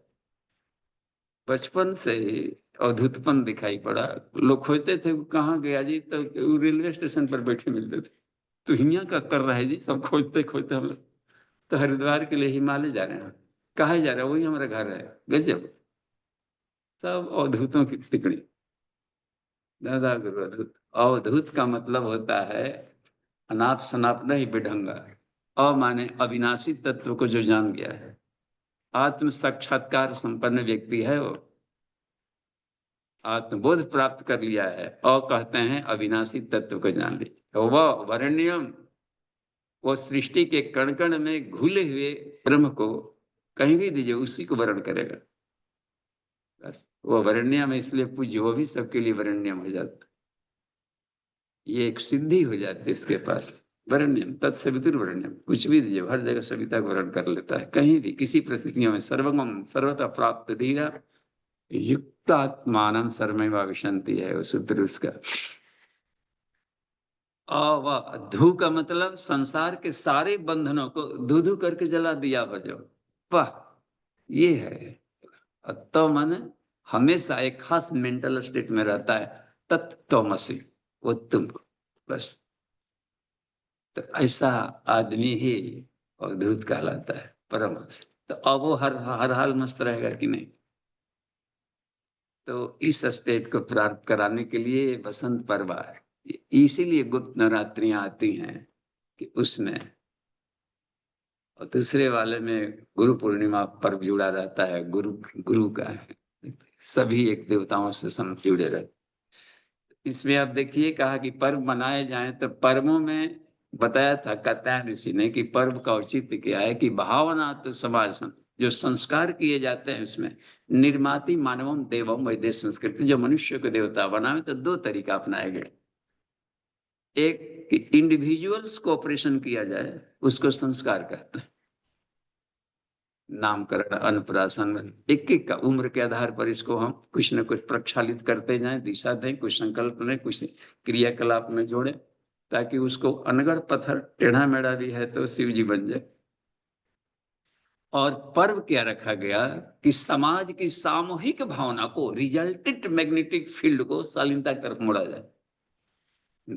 बचपन से ही अवधूतपन दिखाई पड़ा, लोग खोजते थे कहाँ गया जी, तो रेलवे स्टेशन पर बैठे मिलते थे, तो यहाँ का कर रहा है जी, सब खोजते खोजते हम लोग तो हरिद्वार के लिए हिमालय जा रहे हैं, कहा जा रहा है, वही हमारा घर है। गजब, सब अवधूतों की टिप्पणी। दादा गुरु अवधूत, अवधूत का मतलब होता है अनाप शनाप नहीं बेढंगा, अ माने अविनाशी तत्व को जो जान गया है, आत्म साक्षात्कार संपन्न व्यक्ति है वो, आत्मबोध प्राप्त कर लिया है, अ कहते हैं अविनाशी तत्व को जान लिया, वह वरण्यम, वो सृष्टि के कण कण में घुले हुए ब्रह्म को कहीं भी दीजिए उसी को वर्ण करेगा, बस वो वरण्यम इसलिए पूज्य, वो भी सबके लिए वरण्यम हो जाता, ये एक सिद्धि हो जाती है इसके पास, वरण्यम तत्सवितुर्वरण्यम, कुछ भी दीजिए हर जगह सविता को वर्ण कर लेता है, कहीं भी किसी परिस्थितियों में, सर्वगम सर्वथा प्राप्त धीरा युक्तात्मानम सर्वमेवाविशन्ति है वो सूत्र उसका। धू का मतलब संसार के सारे बंधनों को धू धू करके जला दिया हो जो, वाह ये है। तो मन हमेशा एक खास मेंटल स्टेट में रहता है, तत्त्वमसि वो तुम, बस तो ऐसा आदमी ही अवधूत कहलाता है, परमहंस। तो अब वो हर हाल मस्त रहेगा कि नहीं, तो इस स्टेट को प्राप्त कराने के लिए बसंत पर्व है, इसीलिए गुप्त नवरात्रियां आती हैं कि उसमें, और दूसरे वाले में गुरु पूर्णिमा पर्व जुड़ा रहता है, गुरु गुरु का है, सभी एक देवताओं से सम जुड़े रहते। इसमें आप देखिए कहा कि पर्व मनाए जाएं, तो पर्वों में बताया था कात्यायन ऋषि ने कि पर्व का औचित्य क्या है कि भावना तो समाज जो संस्कार किए जाते हैं उसमें, निर्माति मानवम देवम वैदेश संस्कृति, जो मनुष्य को देवता बनाए तो दो तरीका अपनाए गए, एक कि इंडिविजुअल्स को ऑपरेशन किया जाए उसको संस्कार कहते हैं, नामकरण अन्नप्राशन एक एक का उम्र के आधार पर इसको हम कुछ न कुछ प्रक्षालित करते जाएं, दिशा दें, कुछ संकल्प लें, कुछ क्रियाकलाप में जोड़े, ताकि उसको अनगढ़ पत्थर टेढ़ा मेढ़ा भी है तो शिव जी बन जाए। और पर्व क्या रखा गया कि समाज की सामूहिक भावना को, रिजल्टेंट मैग्नेटिक फील्ड को शालीनता की तरफ मोड़ा जाए।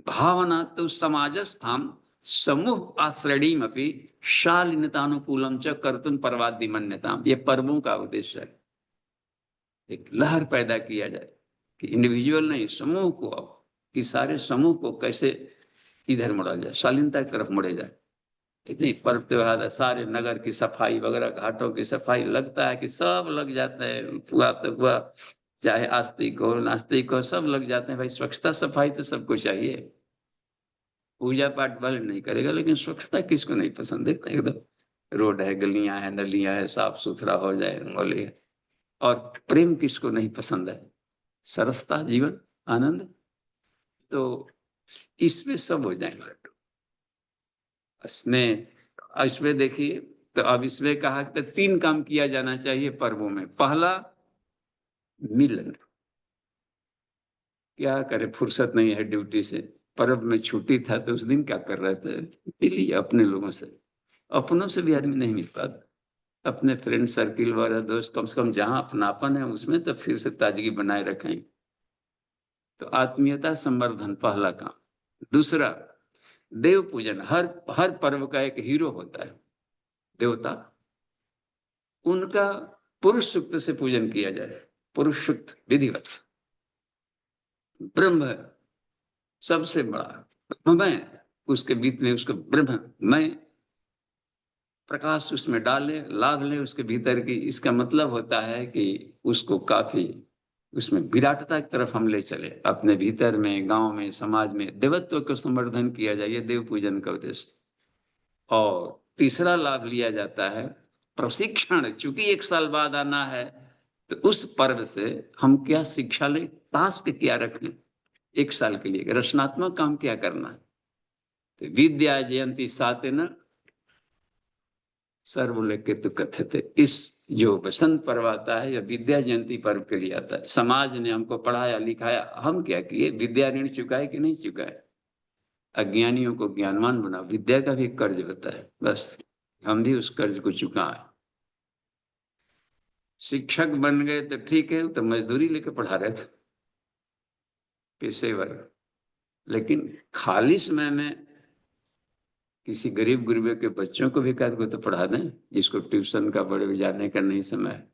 भावना तो समाजस्थाम समूह आश्रयणीम अपनी शालीनतानुकूलम च कर्तुम पर्वादि मन्यताम, ये पर्वों का उद्देश्य है, एक लहर पैदा किया जाए कि इंडिविजुअल नहीं, समूह को, कि सारे समूह को कैसे इधर मोड़ा जाए, शालीनता की तरफ मोड़े जाए। इतनी पर्व त्योहार है, सारे नगर की सफाई वगैरह, घाटों की सफाई, लगता है कि सब लग जाता है, हुआ तो हुआ, चाहे आस्तिक हो नास्तिक हो, सब लग जाते हैं भाई। स्वच्छता सफाई तो सबको चाहिए, पूजा पाठ भले नहीं करेगा लेकिन स्वच्छता किसको नहीं पसंद है? एकदम रोड है, गलियां है, नलियां है, साफ सुथरा हो जाए, रंगोली है। और प्रेम किसको नहीं पसंद है? सरसता जीवन, आनंद। तो इसमें सब हो जाएंगे। स्नेह, इसमें देखिए, तो अब इसमें कहा कि 3 काम किया जाना चाहिए पर्वों में। पहला, मिलन। क्या करे, फुर्सत नहीं है ड्यूटी से। पर्व में छुट्टी था तो उस दिन क्या कर रहे थे? मिलिए अपने लोगों से। अपनों से भी आदमी नहीं मिल पाता। अपने फ्रेंड सर्किल वाला दोस्त, कम से कम जहां अपनापन है उसमें तो फिर से ताजगी बनाए रखें। तो आत्मीयता संवर्धन पहला काम। दूसरा, देव पूजन। हर हर पर्व का एक हीरो होता है, देवता। उनका पुरुष सूक्त से पूजन किया जाए। पुरुष सूक्त विधिवत। ब्रह्म सबसे बड़ा, मैं उसके बीच में, उसको ब्रह्म मैं प्रकाश उसमें डाले, लाभ ले उसके भीतर की। इसका मतलब होता है कि उसको काफी उसमें विराटता की तरफ हम ले चले। अपने भीतर में, गांव में, समाज में देवत्व को संवर्धन किया जाए, ये देव पूजन का उद्देश्य। और तीसरा लाभ लिया जाता है प्रशिक्षण। चूंकि 1 साल बाद आना है तो उस पर्व से हम क्या शिक्षा लें, टास्क क्या रखें 1 साल के लिए, रचनात्मक काम क्या करना है। तो विद्या जयंती सातेन सर्वोल्लेखित कथ्यते। इस जो बसंत पर्व आता है, या विद्या जयंती पर्व के लिए आता है। समाज ने हमको पढ़ाया लिखाया, हम क्या किए? विद्या ऋण चुकाए कि नहीं चुकाए? अज्ञानियों को ज्ञानवान बना, विद्या का भी कर्ज होता है, बस हम भी उस कर्ज को चुकाएं। शिक्षक बन गए तो ठीक है, तो मजदूरी लेके पढ़ा रहे थे पेशेवर। लेकिन खाली समय में किसी गरीब गुरबे के बच्चों को भी कह को तो पढ़ा दें, जिसको ट्यूशन का बड़े जाने का नहीं समय है।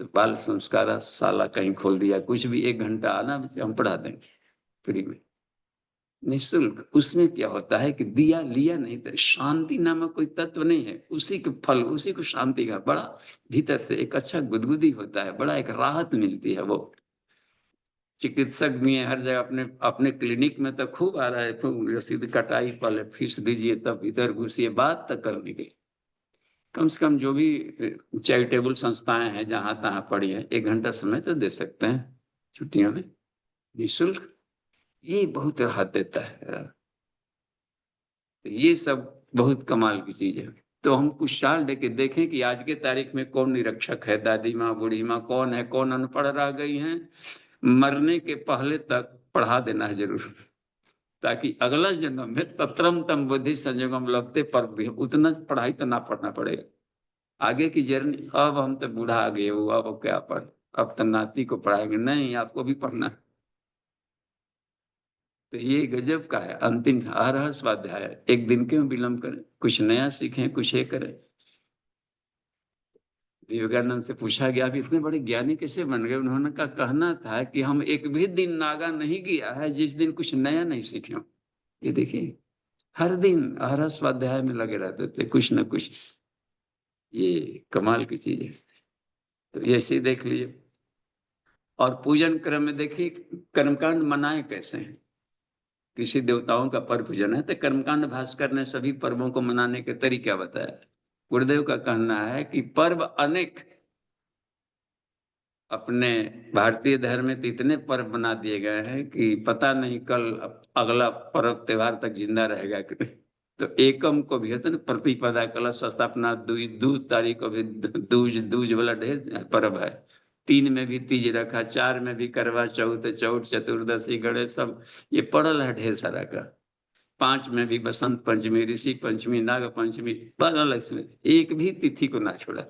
तो बाल संस्कार शाला कहीं खोल दिया, कुछ भी 1 घंटा आना, हम पढ़ा देंगे फ्री में, निःशुल्क। उसमें क्या होता है कि दिया लिया नहीं, तो शांति नामक कोई तत्व नहीं है, उसी के फल, उसी को शांति का बड़ा भीतर से एक अच्छा गुदगुदी होता है, बड़ा एक राहत मिलती है। वो चिकित्सक भी है हर जगह, अपने अपने क्लिनिक में तो खूब आ रहा है, रसीद कटाई, पहले फीस दीजिए तब इधर घुसिए, बात तक करने के। कम से कम जो भी चैरिटेबल संस्थाएं हैं जहां तहां पड़ी है, 1 घंटा समय तो दे सकते हैं छुट्टियों में, निःशुल्क। ये बहुत राहत देता है। ये सब बहुत कमाल की चीज है। तो हम कुछ साल दे के देखें कि आज के तारीख में कौन निरक्षक है, दादी माँ, बूढ़ी माँ कौन है, कौन अनपढ़ रह गई हैं। मरने के पहले तक पढ़ा देना है जरूर, ताकि अगला जन्म में तत्रम तम बुद्धि संयोगम लभते पर भी उतना पढ़ाई तो ना पढ़ना पड़ेगा। आगे की जर्नी, अब हम तो बूढ़ा आ गए वो, अब क्या पढ़, अब तो नाती को पढ़ाएंगे, नहीं आपको भी पढ़ना है। तो ये गजब का है। अंतिम हर हर स्वाध्याय, एक दिन क्यों विलंब करें, कुछ नया सीखें, कुछ ये करें। विवेकानंद से पूछा गया, आप इतने बड़े ज्ञानी कैसे बन गए? उन्होंने का कहना था कि हम एक भी दिन नागा नहीं गया है जिस दिन कुछ नया नहीं सीखे। ये देखिए, हर दिन हर हर स्वाध्याय में लगे रहते थे, कुछ न कुछ। ये कमाल की चीज है। तो ये ऐसे ही देख लीजिए। और पूजन क्रम में देखिए, कर्मकांड मनाए कैसे हैं। किसी देवताओं का पर्व पूजन है तो कर्मकांड भास्कर ने सभी पर्वों को मनाने के तरीका बताया। गुरुदेव का कहना है कि पर्व अनेक, अपने भारतीय धर्म में तो इतने पर्व बना दिए गए हैं कि पता नहीं कल अगला पर्व त्योहार तक जिंदा रहेगा कि नहीं। तो एकम को भी होता है ना, प्रतिपदा, कलश स्थापना, दूज तारीख को भी दूज, दूज वाला ढेर पर्व है। 3 में भी तीज रखा, 4 में भी करवा चौथ, चौथ चतुर्दशी, गणेश, सब ये पड़ल है ढेर सारा का। 5 में भी बसंत पंचमी, ऋषि पंचमी, नाग पंचमी, पड़ल है इसमें, एक भी तिथि को ना छोड़ा।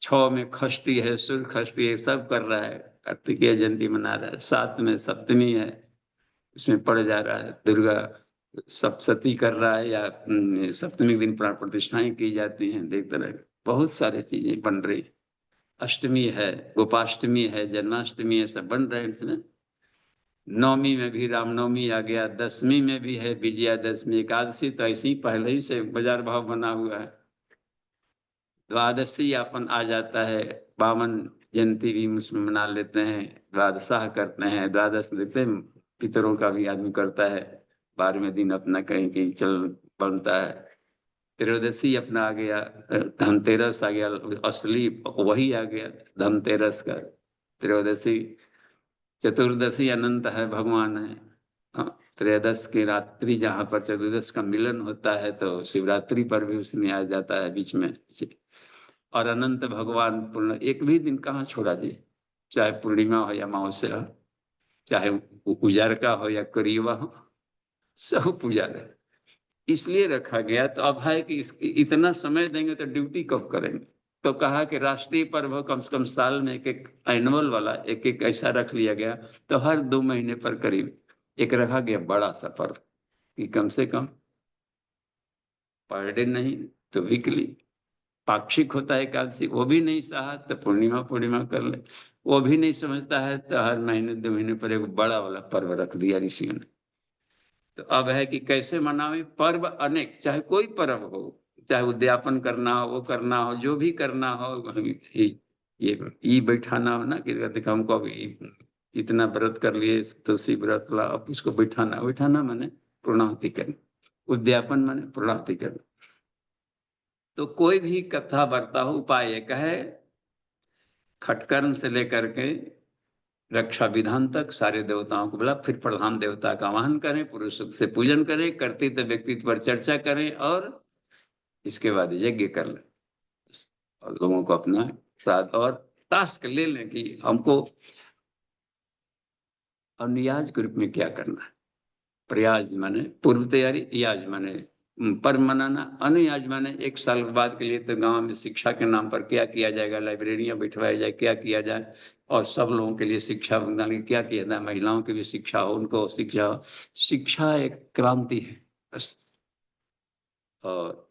6 में खष्टी है, सूर्य खष्टी है, सब कर रहा है, कार्तिकेय जयंती मना रहा है। 7 में सप्तमी है, उसमें पड़ जा रहा है, दुर्गा सप्तशती कर रहा है, या सप्तमी के दिन प्राण प्रतिष्ठाएं की जाती हैं, देख तरह बहुत सारी चीजें बन रही। अष्टमी है, गोपाष्टमी है, जन्माष्टमी है, सब बन रहे हैं इसमें। 9वीं में भी रामनवमी आ गया, 10वीं में भी है विजयादशमी, एकादशी तो ऐसे ही पहले ही से बाजार भाव बना हुआ है। द्वादशी अपन आ जाता है, 52 जयंती भी मुस्लिम मना लेते हैं, द्वादशाह करते हैं, द्वादश देते हैं, पितरों का भी आदमी करता है। 12वें दिन अपना कहीं कहीं चल बनता है। त्रयोदशी अपना आ गया, धनतेरस आ गया, असली वही आ गया धनतेरस का। त्रयोदशी, चतुर्दशी अनंत है, भगवान है। त्रयोदश की रात्रि जहाँ पर चतुर्दश का मिलन होता है, तो शिवरात्रि पर भी उसमें आ जाता है बीच में। और अनंत भगवान पूर्ण एक भी दिन कहाँ छोड़ा जी, चाहे पूर्णिमा हो या अमावस्या हो, चाहे उजारका हो या करीबा हो, सब पूजा है। इसलिए रखा गया। तो अब है कि इतना समय देंगे तो ड्यूटी कब करेंगे। तो कहा कि राष्ट्रीय पर्व हो, कम से कम साल में एक एक एनुअल वाला एक एक ऐसा रख लिया गया। तो हर 2 महीने पर करीब एक रखा गया बड़ा सा पर्व, कि कम से कम पर डे नहीं तो वीकली। पाक्षिक होता है एकादशी, वो भी नहीं सहा तो पूर्णिमा पूर्णिमा कर ले। वो भी नहीं समझता है तो हर महीने 2 महीने पर एक बड़ा वाला पर्व रख दिया ऋषियों ने। तो अब है कि कैसे मनावे। पर्व अनेक, चाहे कोई पर्व हो, चाहे उद्यापन करना हो, वो करना हो, जो भी करना हो। ये बैठाना हो ना कि देखो हमको अभी इतना व्रत कर लिए, तुलसी व्रत ला, अब इसको बैठाना, बैठाना माने पूर्णाहुति करना, उद्यापन माने पूर्णाहुति करना। तो कोई भी कथा वार्ता हो, उपाय एक है, खटकर्म से लेकर के रक्षा विधान तक सारे देवताओं को बुला, फिर प्रधान देवता का आवाहन करें, पुरुष से पूजन करें, कर्तव्य व्यक्तित्व पर चर्चा करें, और इसके बाद यज्ञ कर लें। और लोगों को अपना साथ और टास्क ले लें कि हमको अनुयाज के रूप में क्या करना है। प्रयाज माने पूर्व तैयारी, याज माने पर्व मनाना, अनुयाज माने 1 साल बाद के लिए तो गांव में शिक्षा के नाम पर क्या किया जाएगा, लाइब्रेरियां बिठवाई जाए, क्या किया जाए, और सब लोगों के लिए शिक्षा क्या किया जाए, महिलाओं की भी शिक्षा हो, उनको शिक्षा हो। शिक्षा एक क्रांति है बस। और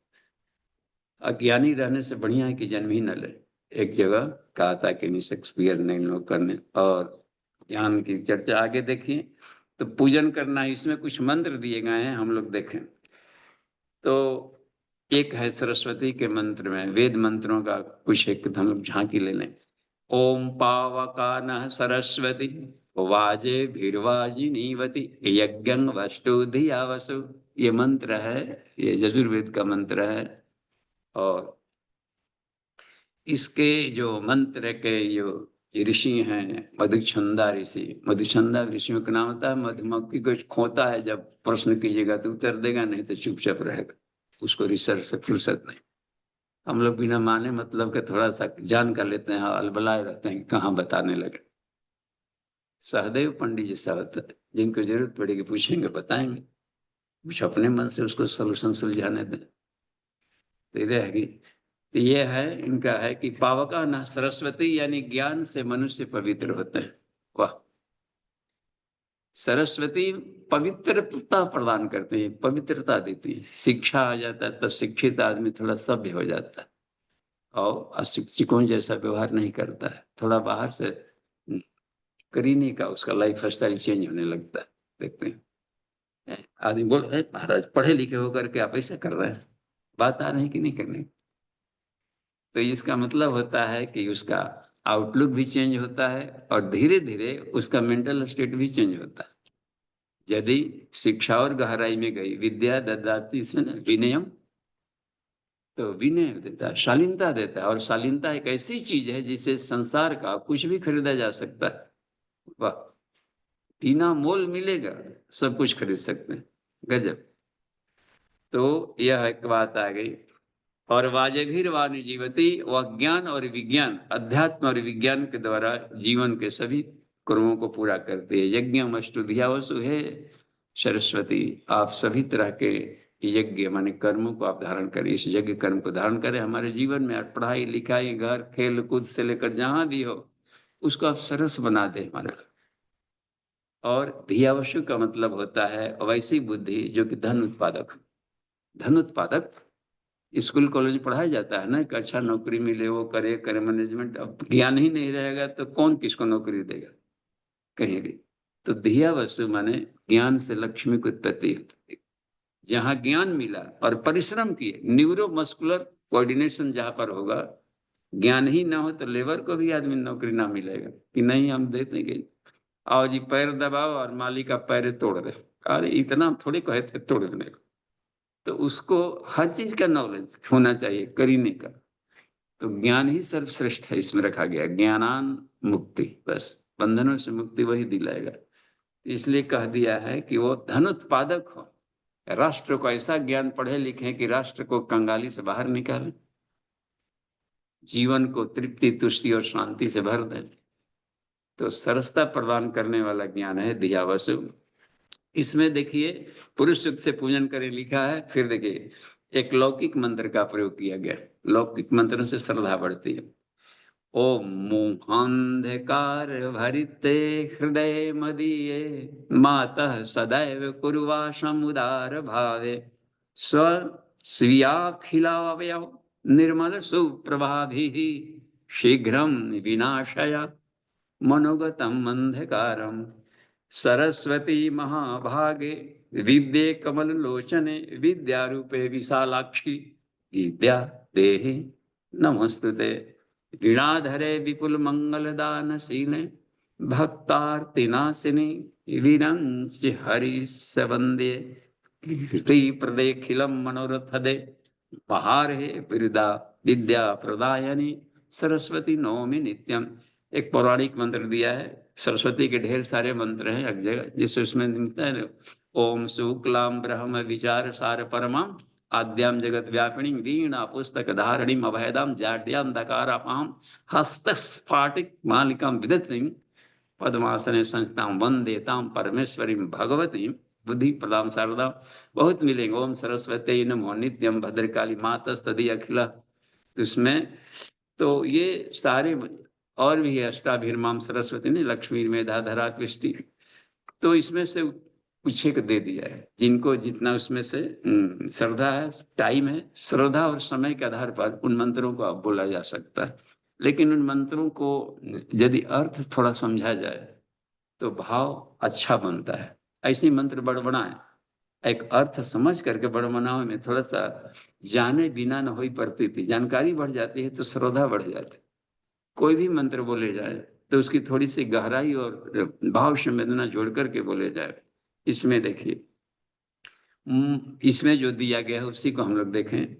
अज्ञानी रहने से बढ़िया है कि जन्म ही न ले। एक जगह कहा था कि शेक्सपियर ने इन लोग करने। और ज्ञान की चर्चा आगे देखिए। तो पूजन करना है, इसमें कुछ मंत्र दिए गए हैं, हम लोग देखें तो एक है सरस्वती के मंत्र में, वेद मंत्रों का कुछ एक हम लोग झांकी ले लें। ओम पावकानः सरस्वती वाजे भीर्वाजिनीवती यज्ञं वष्टु धिया वसु। ये मंत्र है, ये यजुर्वेद का मंत्र है। और इसके जो मंत्र के जो ऋषि हैं, मधुछंदा ऋषि, मधुछंदा ऋषियों का नाम होता है। मधुमक्खी को खोता है, जब प्रश्न कीजिएगा तो उत्तर देगा, नहीं तो चुपचाप रहेगा, उसको रिसर्च से फुर्सत नहीं। हम लोग बिना माने मतलब के थोड़ा सा जान कर लेते हैं, अलबलाए रहते हैं, कहाँ बताने लगे। सहदेव पंडित जैसा होता है, जिनको जरूरत पड़ेगी पूछेंगे, बताएंगे, कुछ अपने मन से उसको सोल्यूशन सुलझाने दें तो रहेगी। तो ये है इनका है कि पावका न सरस्वती, यानी ज्ञान से मनुष्य पवित्र होते हैं। वाह। सरस्वती पवित्रता प्रदान करते हैं, पवित्रता देती है। शिक्षा आ जाता है तो शिक्षित आदमी थोड़ा सभ्य हो जाता है, और अशिक्षितों जैसा व्यवहार नहीं करता है, थोड़ा बाहर से करीने का उसका लाइफ स्टाइल चेंज होने लगता है। देखते हैं आदमी बोल रहे महाराज पढ़े लिखे होकर के आप ऐसा कर रहे हैं, बात आ रही कि नहीं करनी। तो इसका मतलब होता है कि उसका आउटलुक भी चेंज होता है, और धीरे धीरे उसका मेंटल स्टेट भी चेंज होता है। यदि शिक्षा और गहराई में गई, विद्या ददाति इसमें विनयम, तो विनय देता है, शालीनता देता है। और शालीनता एक ऐसी चीज है जिसे संसार का कुछ भी खरीदा जा सकता है। वाह, बिना मोल मिलेगा, सब कुछ खरीद सकते हैं, गजब। तो यह एक बात आ गई। और वाजभीर वाणी जीवती, वह ज्ञान और विज्ञान, अध्यात्म और विज्ञान के द्वारा जीवन के सभी कर्मों को पूरा करती है। यज्ञ अष्टुधिया वसु है सरस्वती, आप सभी तरह के यज्ञ माने कर्मों को आप धारण करें, इस यज्ञ कर्म को धारण करें हमारे जीवन में। पढ़ाई लिखाई, घर, खेल कूद से लेकर जहां भी हो, उसको आप सरस बना दे हमारे। और धियावशु का मतलब होता है वैसी बुद्धि जो कि धन उत्पादक। धन उत्पादक स्कूल कॉलेज पढ़ाया जाता है ना कि अच्छा नौकरी मिले, वो करे करे मैनेजमेंट। अब ज्ञान ही नहीं रहेगा तो कौन किसको नौकरी देगा कहीं भी। तो धिया वस्तु माने ज्ञान से लक्ष्मी की उत्पत्ति होती है। जहां ज्ञान मिला और परिश्रम किए, न्यूरो मस्कुलर कोऑर्डिनेशन जहां पर होगा, ज्ञान ही ना हो तो लेबर को भी आदमी नौकरी ना मिलेगा कि नहीं हम देते कि आओ जी पैर दबाओ और मालिक का पैर तोड़ दे। अरे इतना हम थोड़ी कहे थे तोड़ने को। तो उसको हर चीज का नॉलेज होना चाहिए करने का। तो ज्ञान ही सर्वश्रेष्ठ है, इसमें रखा गया ज्ञानान मुक्ति, बस बंधनों से मुक्ति वही दिलाएगा। इसलिए कह दिया है कि वो धन उत्पादक हो, राष्ट्र को ऐसा ज्ञान पढ़े लिखे कि राष्ट्र को कंगाली से बाहर निकाले, जीवन को तृप्ति तुष्टि और शांति से भर दे। तो सरसता प्रदान करने वाला ज्ञान है दिया वसु। इसमें देखिए पुरुष युक्त से पूजन करें लिखा है, फिर देखिए एक लौकिक मंत्र का प्रयोग किया गया। लौकिक मंत्र से श्रद्धा बढ़ती है। ओम मोहांधकार भरिते हृदय मदीये मातः सदैव कुर्वाशम उदार भावे स्व स्वीयाखिलावयव निर्मल सुप्रभाभिः शीघ्रं विनाशय मनोगतम अंधकारम सरस्वती महाभागे विद्ये कमल लोचने विद्यारूपे विशालाक्षी विद्या देहि नमस्तुते वीणाधरे विपुल मंगल दान शीले भक्तार्तिनाशिनी विरंच हरि वंदे कीर्ति प्रदेखिलम मनोरथ दे बहार है विद्या विद्या प्रदायनी सरस्वती नौमि नित्यम। एक पौराणिक मंत्र दिया है, सरस्वती के ढेर सारे मंत्र हैं एक जगह, जिससे उसमें मिलता है ओम शुक्लाम ब्रह्म विचार सार परमा आद्याम जगत व्यापिणी वीणा पुस्तक धारणीम अभयदाम जाड्याम दकारापाम हस्तस्फाटिक मालिकाम विदत्रीम पद्मासने संस्थाम वंदेताम परमेश्वरी भगवती बुद्धि प्रदाम शारदा। बहुत मिलेंगे। ओम सरस्वती नमो नित्यम भद्रकाली मातस्तदी अखिल। उसमें तो ये सारे और भी है, अष्टाभिर्माम सरस्वती ने लक्ष्मी मेधा धरा कृष्टि। तो इसमें से कुछ एक दे दिया है, जिनको जितना उसमें से श्रद्धा है, टाइम है, श्रद्धा और समय के आधार पर उन मंत्रों को आप बोला जा सकता है। लेकिन उन मंत्रों को यदि अर्थ थोड़ा समझा जाए तो भाव अच्छा बनता है। ऐसे मंत्र बड़बड़ाएं, एक अर्थ समझ करके बड़बड़ावे में थोड़ा सा जाने बिना न हुई प्रतीति, जानकारी बढ़ जाती है तो श्रद्धा बढ़ जाती है। कोई भी मंत्र बोले जाए तो उसकी थोड़ी सी गहराई और भाव संवेदना जोड़ करके बोले जाए। इसमें देखिए इसमें जो दिया गया है उसी को हम लोग देखें।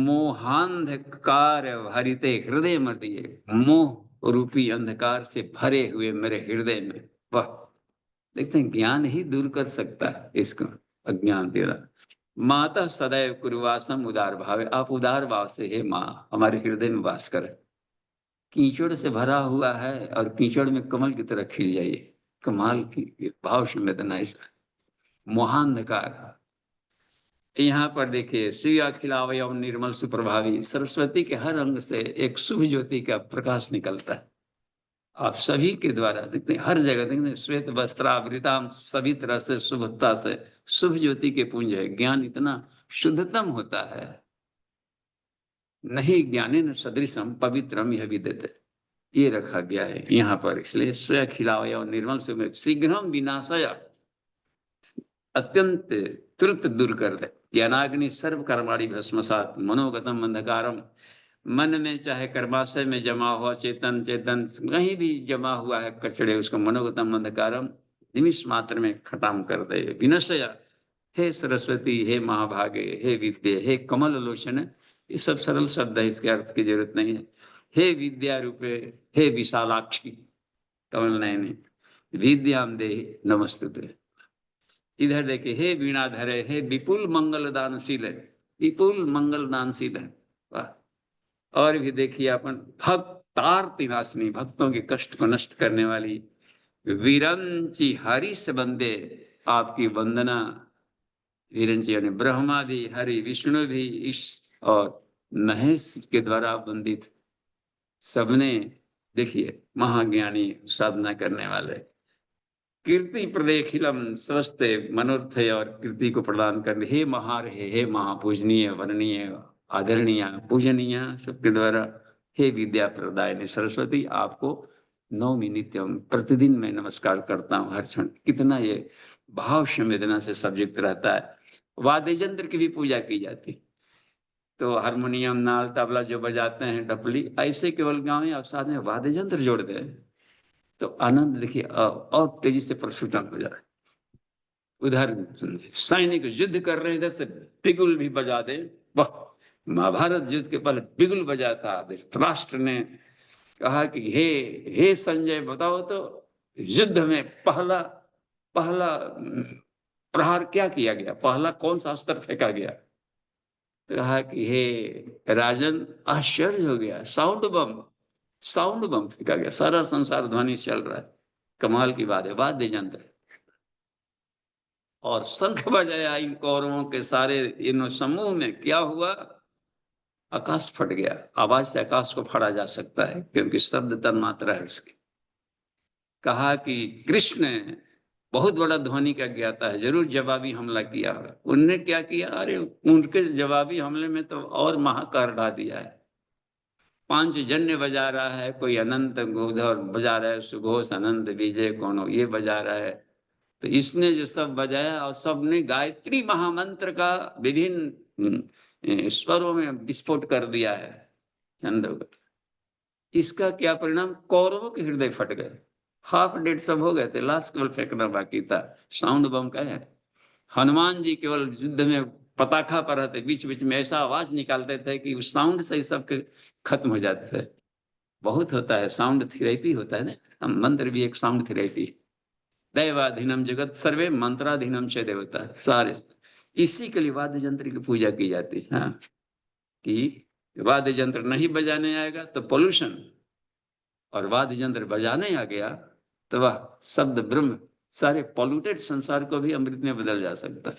मोहांधकार भरिते हृदय मदिये, मोह रूपी अंधकार से भरे हुए मेरे हृदय में, वाह देखते हैं ज्ञान ही दूर कर सकता है इसको, अज्ञान तेरा। माता सदैव कुरुवासम उदार भावे, आप उदार भाव से हे माँ हमारे हृदय में वास करें। कीचड़ से भरा हुआ है और कीचड़ में कमल की तरह खिल जाइए, कमाल की भाव संवेदना इसमें। मोहांधकार यहाँ पर देखिए श्री अखिलावय निर्मल सुप्रभावी, सरस्वती के हर अंग से एक शुभ ज्योति का प्रकाश निकलता है। आप सभी के द्वारा देखते हैं, हर जगह देखते हैं श्वेत वस्त्रावृताम, सभी तरह से शुभता से शुभ ज्योति के पुंज है। ज्ञान इतना शुद्धतम होता है, नहीं ज्ञाने न सदृशम पवित्रम यह विद्यते, ये रखा गया है यहाँ पर। इसलिए स्वयं खिलावय और निर्मल से शीघ्रम विनाशय, अत्यंत तुरंत दूर कर दे। ज्ञानाग्नि सर्व कर्माणि भस्मसात मनोगतम अंधकारम, मन में चाहे कर्माशय में जमा हुआ चेतन चेतन कहीं भी जमा हुआ है कचड़े, उसको मनोगतम अंधकारम निमिष मात्र में खत्म कर दे। विनशया, हे सरस्वती, हे महाभागे, हे विद्ये, हे कमल लोचन, ये सब सरल शब्द है, इसके अर्थ की जरूरत नहीं है। हे विद्या रूपे, हे विशालाक्षी कमल नयने विद्याम दे नमस्तुते। इधर देखिए हे वीणाधरे, हे विपुल मंगल दानशील है, विपुल मंगल दानशील है, वाह। और भी देखिए अपन भक्तार्ति नाशिनी, भक्तों के कष्ट को नष्ट करने वाली वीरंची हरिश बंदे, आपकी वंदना। वीरंची यानी ब्रह्मा भी, हरि विष्णु भी, इस और महेश के द्वारा वंदित सबने देखिए महाज्ञानी साधना करने वाले। कीर्ति प्रदेखिलम स्वस्थ मनोर्थ और कीर्ति को प्रदान करने, हे महार हे महापूजनीय वरणीय आदरणीय पूजनीय सबके द्वारा, हे विद्या प्रदायिनी सरस्वती, आपको नौमी नित्यम प्रतिदिन मैं नमस्कार करता हूँ हर क्षण। कितना ये भाव संवेदना से सब युक्त रहता है। वाद्य यंत्र की भी पूजा की जाती, तो हारमोनियम, नाल, तबला जो बजाते हैं, डफली, ऐसे केवल गाएं और साथ में वाद्य यंत्र जोड़ दें तो आनंद देखिए और तेजी से प्रस्फुटन हो जाए। उधर सैनिक युद्ध कर रहे हैं, इधर से बिगुल भी बजा दे, वाह। महाभारत युद्ध के पहले बिगुल बजा था। धृतराष्ट्र ने कहा कि हे संजय, बताओ तो युद्ध में पहला पहला प्रहार क्या किया गया, पहला कौन सा अस्त्र फेंका गया। तो कहा कि हे राजन, आश्चर्य हो गया, साउंड बम, साउंड बम फेंका गया, सारा संसार ध्वनि चल रहा है। कमाल की बात है, वाद्य यंत्र। और शंख बजाया इन कौरवों के सारे इन समूह में, क्या हुआ, आकाश फट गया। आवाज से आकाश को फाड़ा जा सकता है क्योंकि शब्द तन्मात्रा है इसकी। कहा कि कृष्ण बहुत बड़ा ध्वनि का ज्ञाता है, जरूर जवाबी हमला किया होगा। उनने क्या किया, अरे उनके जवाबी हमले में तो और महाकार ढा दिया है। पांचजन्य बजा रहा है, कोई अनंत उधर बजा रहा है, सुघोष अनंत विजय कोनो ये बजा रहा है। तो इसने जो सब बजाया और सबने गायत्री महामंत्र का विभिन्न स्वरों में विस्फोट कर दिया है। छंदों, इसका क्या परिणाम, कौरवों के हृदय फट गए, हाफ डेड सब हो गए थे, लास्ट केवल फेंकना बाकी था। साउंड बम का है। हनुमान जी केवल युद्ध में पताखा पर रहते, बीच बीच में ऐसा आवाज निकालते थे कि उस साउंड से ही सबके खत्म हो जाते थे। बहुत होता है, साउंड थेरेपी होता है ना, मंत्र भी एक साउंड थेरेपी। दैवाधीनम जगत सर्वे मंत्राधीनम च देवता, सारे इसी के लिए वाद्य यंत्र की पूजा की जाती है। हाँ, कि वाद्य यंत्र नहीं बजाने आएगा तो पोल्यूशन, और वाद्य यंत्र बजाने आ गया तो वह शब्द ब्रह्म सारे पॉल्यूटेड संसार को भी अमृत में बदल जा सकता है।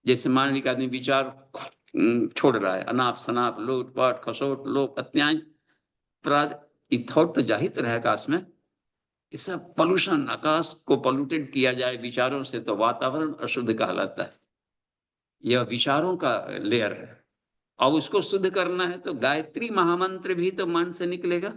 जैसे मान लीजिए आदमी विचार छोड़ रहा है, अनाप शनाप, लूट पाट, खसोट, लोक अत्याय, अपराध, ये थॉट तो जाहिर रहे आकाश में। ये सब पोल्यूशन, आकाश को पोल्यूटेड किया जाए विचारों से तो वातावरण अशुद्ध कहलाता है। यह विचारों का लेयर है। और उसको शुद्ध करना है तो गायत्री महामंत्र भी तो मन से निकलेगा।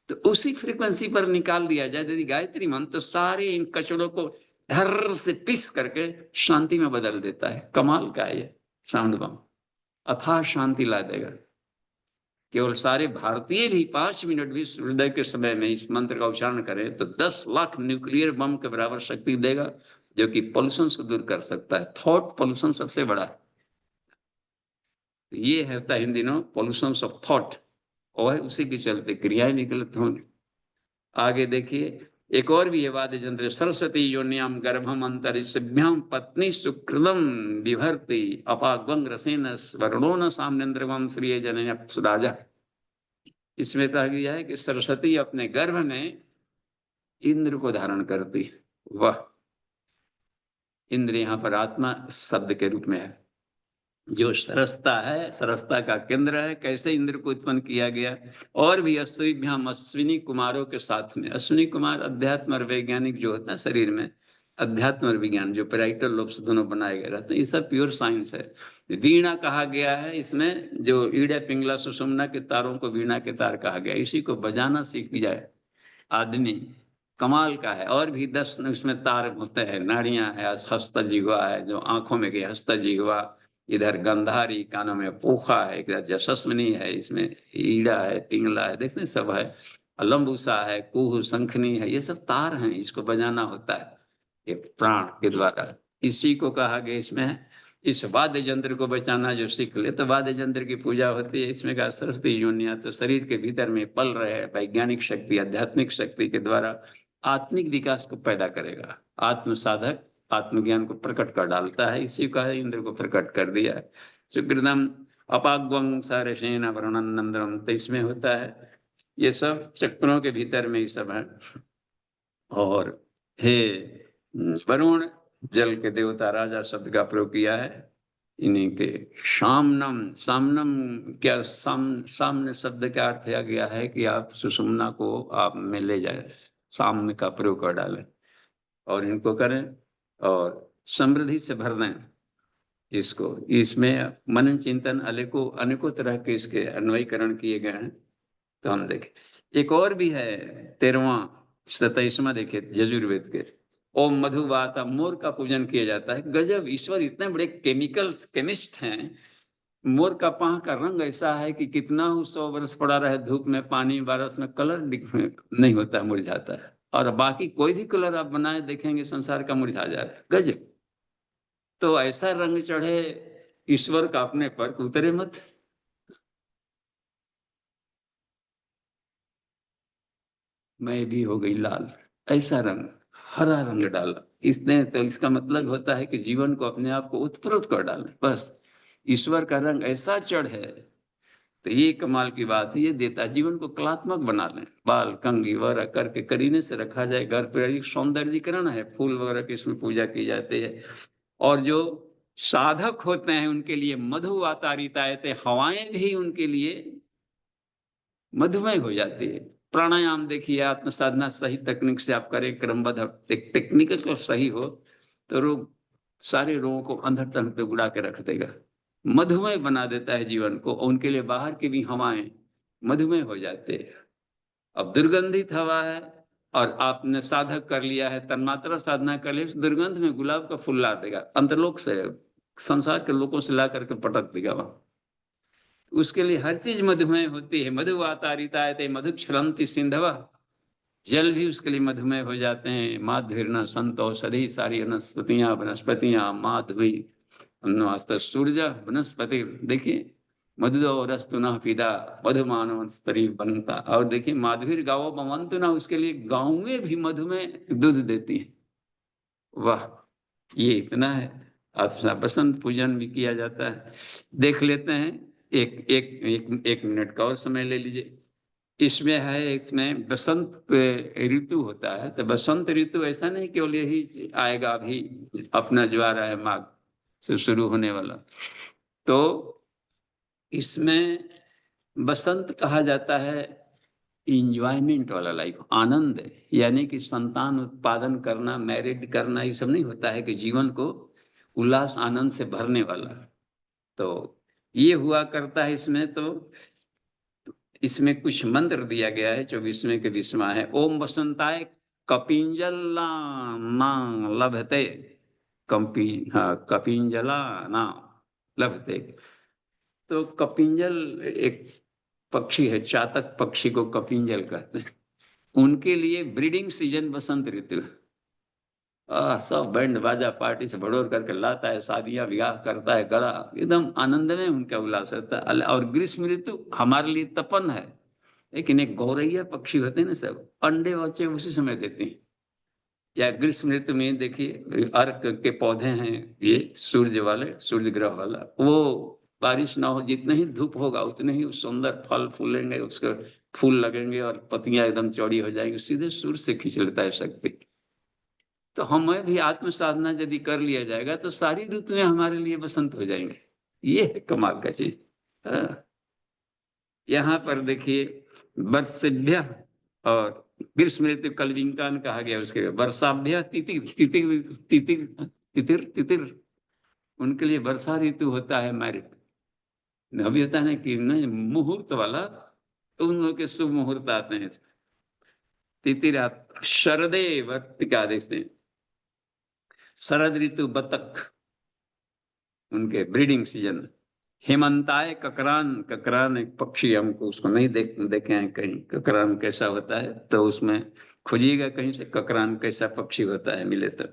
तो उसी फ्रीक्वेंसी पर निकाल दिया जाए यदि गायत्री मंत्र, तो सारे इन कचड़ों को धर से पीस करके शांति में बदल देता है। कमाल का है ये साउंड बम, अथाह शांति ला देगा। केवल सारे भारतीय भी 5 मिनट भी हृदय के समय में इस मंत्र का उच्चारण करें तो 10 लाख न्यूक्लियर बम के बराबर शक्ति देगा, जो कि पोल्यूशन को दूर कर सकता है। थॉट पोल्यूशन सबसे बड़ा है। ये है इन दिनों पोल्यूशन ऑफ थॉट, और उसी के चलते क्रियाएं भी गलत होंगी। आगे देखिए, एक और भी है वाद्य यंत्र, सरस्वती योन्याम गर्भम अंतरिक्षभ्याम पत्नी सुकृतम विभर्ति अपाग्वं रसेन वरुणो न साम्यन्द्रवम श्रिय जनय सुराजा। इसमें कहा गया है कि सरस्वती अपने गर्भ में इंद्र को धारण करती है। वह इंद्र यहाँ पर आत्मा शब्द के रूप में है, जो सरसता है, सरसता का केंद्र है। कैसे इंद्र को उत्पन्न किया गया, और भी अश्विभ्याम, अश्विनी कुमारों के साथ में। अश्विनी कुमार अध्यात्म और वैज्ञानिक जो होता है शरीर में, अध्यात्म और विज्ञान जो पैराइटल लोब्स दोनों बनाए गए रहते हैं, ये सब प्योर साइंस है। वीणा कहा गया है इसमें, जो ईड़ा पिंगला सुषुम्ना के तारों को वीणा के तार कहा गया। इसी को बजाना सीख जाए आदमी, कमाल का है। और भी 10 इसमें तार होते हैं, नाड़ियां है, हस्तजिह्वा है जो आंखों में गई, हस्तजिह्वा, इधर गंधारी, कानों में पोखा है, इधर जशस्विनी है, इसमें ईड़ा है, पिंगला है, देखते सब है, लंबूसा है, कुह, शंखनी है, ये सब तार हैं, इसको बजाना होता है ये प्राण के द्वारा। इसी को कहा गया इसमें, इस वाद्य यंत्र को बचाना जो सीख ले तो वाद्य यंत्र की पूजा होती है। इसमें कहा सरस्वती योनिया, तो शरीर के भीतर में पल रहे वैज्ञानिक शक्ति, आध्यात्मिक शक्ति के द्वारा आत्मिक विकास को पैदा करेगा। आत्म साधक आत्मज्ञान को प्रकट कर डालता है, इसी का इंद्र को प्रकट कर दिया है। सुकृतम अपाग्वं सारसेन वरुणनंदनम, तो इसमें होता है ये सब चक्रों के भीतर में ये सब है। और हे वरुण, जल के देवता, राजा शब्द का प्रयोग किया है इन्हीं के। सामनम, सामनम क्या, सामने शब्द का अर्थ किया गया है कि आप सुषुम्ना को आप में ले जाए, सामने का प्रयोग कर डालें और इनको करें और समृद्धि से भर दें इसको। इसमें मनन चिंतन अनेकों अनेकों तरह के इसके अन्वयीकरण किए गए हैं। तो हम देखें, एक और भी है 13वां 27वां, देखिए यजुर्वेद के, ओम मधुवाता, मोर का पूजन किया जाता है। गजब, ईश्वर इतने बड़े केमिस्ट हैं, मोर का पांख का रंग ऐसा है कि कितना हो 100 वर्ष पड़ा रहे धूप में, पानी बारिश में, कलर नहीं होता है, मुरझाता है। और बाकी कोई भी कलर आप बनाए देखेंगे संसार का, मुरझा जा रहा है। गजब। तो ऐसा रंग चढ़े ईश्वर का अपने पर, उतरे मत। मैं भी हो गई लाल, ऐसा रंग, हरा रंग डाला इसने। तो इसका मतलब होता है कि जीवन को, अपने आप को उत्प्रोत कर डालें बस। ईश्वर का रंग ऐसा चढ़ है, तो ये कमाल की बात है। ये देता जीवन को कलात्मक बना लें, बाल कंघी वगैरह करके करीने से रखा जाए घर पर, एक सौंदर्यीकरण है, फूल वगैरह की इसमें पूजा की जाती है। और जो साधक होते हैं उनके लिए मधु वातारितायते, हवाएं भी उनके लिए मधुमय हो जाती है। प्राणायाम देखिए, आत्म साधना सही तकनीक से आप करें, क्रमबद्ध टेक्निकल तो सही हो, तो रोग, सारे रोगों को अंदर तन पे उड़ा के रख देगा, मधुमय बना देता है जीवन को। और उनके लिए बाहर की भी हवाएं मधुमय हो जाते हैं। अब दुर्गंधित हवा है और आपने साधक कर लिया है, तन्मात्रा साधना कर लिया, उस दुर्गंध में गुलाब का फूल ला देगा, अंतरलोक से, संसार के लोगों से ला करके पटक देगा वहां। उसके लिए हर चीज मधुमय होती है। मधु वातारितायते मधु क्षरंति सिंधवा, जल भी उसके लिए मधुमय हो जाते हैं। माधुर्न संतोषधि, सारी वनस्पतियां वनस्पतियां माधुरी, नमस्ते सूर्य वनस्पति। देखिए, मधुदो रस्तु न पिता मधुमान स्तरी बनता। और देखिए, माधुरी गावो बमंतु ना, उसके लिए गाँव में भी मधुमय दूध देती है। वाह, ये इतना है। आज बसंत पूजन भी किया जाता है। देख लेते हैं, एक एक एक एक मिनट का और समय ले लीजिए। इसमें है, इसमें बसंत ऋतु होता है। तो बसंत ऋतु ऐसा नहीं केवल यही आएगा, अभी अपना जो आ रहा है माघ से शुरू होने वाला, तो इसमें बसंत कहा जाता है इंजॉयमेंट वाला लाइफ, आनंद है। यानी कि संतान उत्पादन करना, मैरिड करना, ये सब नहीं होता है, कि जीवन को उल्लास आनंद से भरने वाला। तो ये हुआ करता है इसमें। तो इसमें कुछ मंत्र दिया गया है, 24वें के 20वां है। ओम बसंताय कपिंजला ना लभते, कंपी, हाँ, कपिंजला ना लभते। तो कपिंजल एक पक्षी है, चातक पक्षी को कपिंजल कहते हैं। उनके लिए ब्रीडिंग सीजन बसंत ऋतु। सब बैंड बाजा पार्टी से बड़ोर करके लाता है, शादियां ब्याह करता है, गड़ा एकदम आनंद में उनका उल्लास होता है। और ग्रीष्म ऋतु हमारे लिए तपन है। लेकिन एक गौरैया पक्षी होते हैं ना, सब अंडे बच्चे उसी समय देते हैं। या ग्रीष्म ऋतु में देखिए, अर्क के पौधे हैं ये, सूर्य वाले, सूर्य ग्रह वाला, वो बारिश ना हो, जितने ही धूप होगा उतने ही सुंदर फल फूलेंगे, उसके फूल लगेंगे और पत्तियां एकदम चौड़ी हो जाएंगी, सीधे सूर्य से खींच लेता है शक्ति। तो हमें भी आत्म साधना यदि कर लिया जाएगा तो सारी ऋतुएं हमारे लिए बसंत हो जाएंगे। ये है कमाल का चीज। यहाँ पर देखिए, वर्षभ्य और ग्रीष्म ऋतु कलविंकान कहा गया, उसके वर्षाभ्य तितिर तितिर तितिर तितिर तितिर, उनके लिए वर्षा ऋतु होता है। मैरिट अभी होता है ना कि नहीं, मुहूर्त वाला, तो उन लोग के शुभ मुहूर्त आते हैं। तितिर शरदे वर्त का आदेश दें, शरद ऋतु बतख, उनके ब्रीडिंग सीजन। हेमंताय ककरान, ककरान एक पक्षी, हमको उसको नहीं देखे हैं कहीं, ककरान कैसा होता है, तो उसमें खोजिएगा कहीं से ककरान कैसा पक्षी होता है, मिले तो।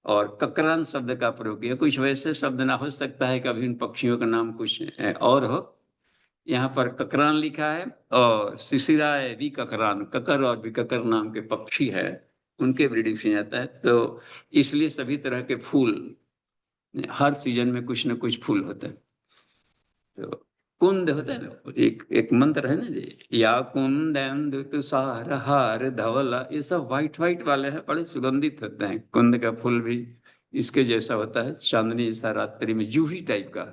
और ककरान शब्द का प्रयोग किया, कुछ वैसे शब्द ना, हो सकता है कभी उन पक्षियों का नाम कुछ और हो। यहाँ पर ककरान लिखा है। और शिशिराय भी ककरान, ककर और भी ककर नाम के पक्षी है, उनके ब्रीडिंग से आता है। तो इसलिए सभी तरह के फूल, हर सीजन में कुछ न कुछ फूल होते हैं। तो कुंद होता है ना, एक एक मंत्र है ना जी, या कुंद तुषार हार धवला, ये सब व्हाइट व्हाइट वाले हैं, बड़े सुगंधित होते हैं। कुंद का फूल भी इसके जैसा होता है, चांदनी जैसा, रात्रि में जूही टाइप का,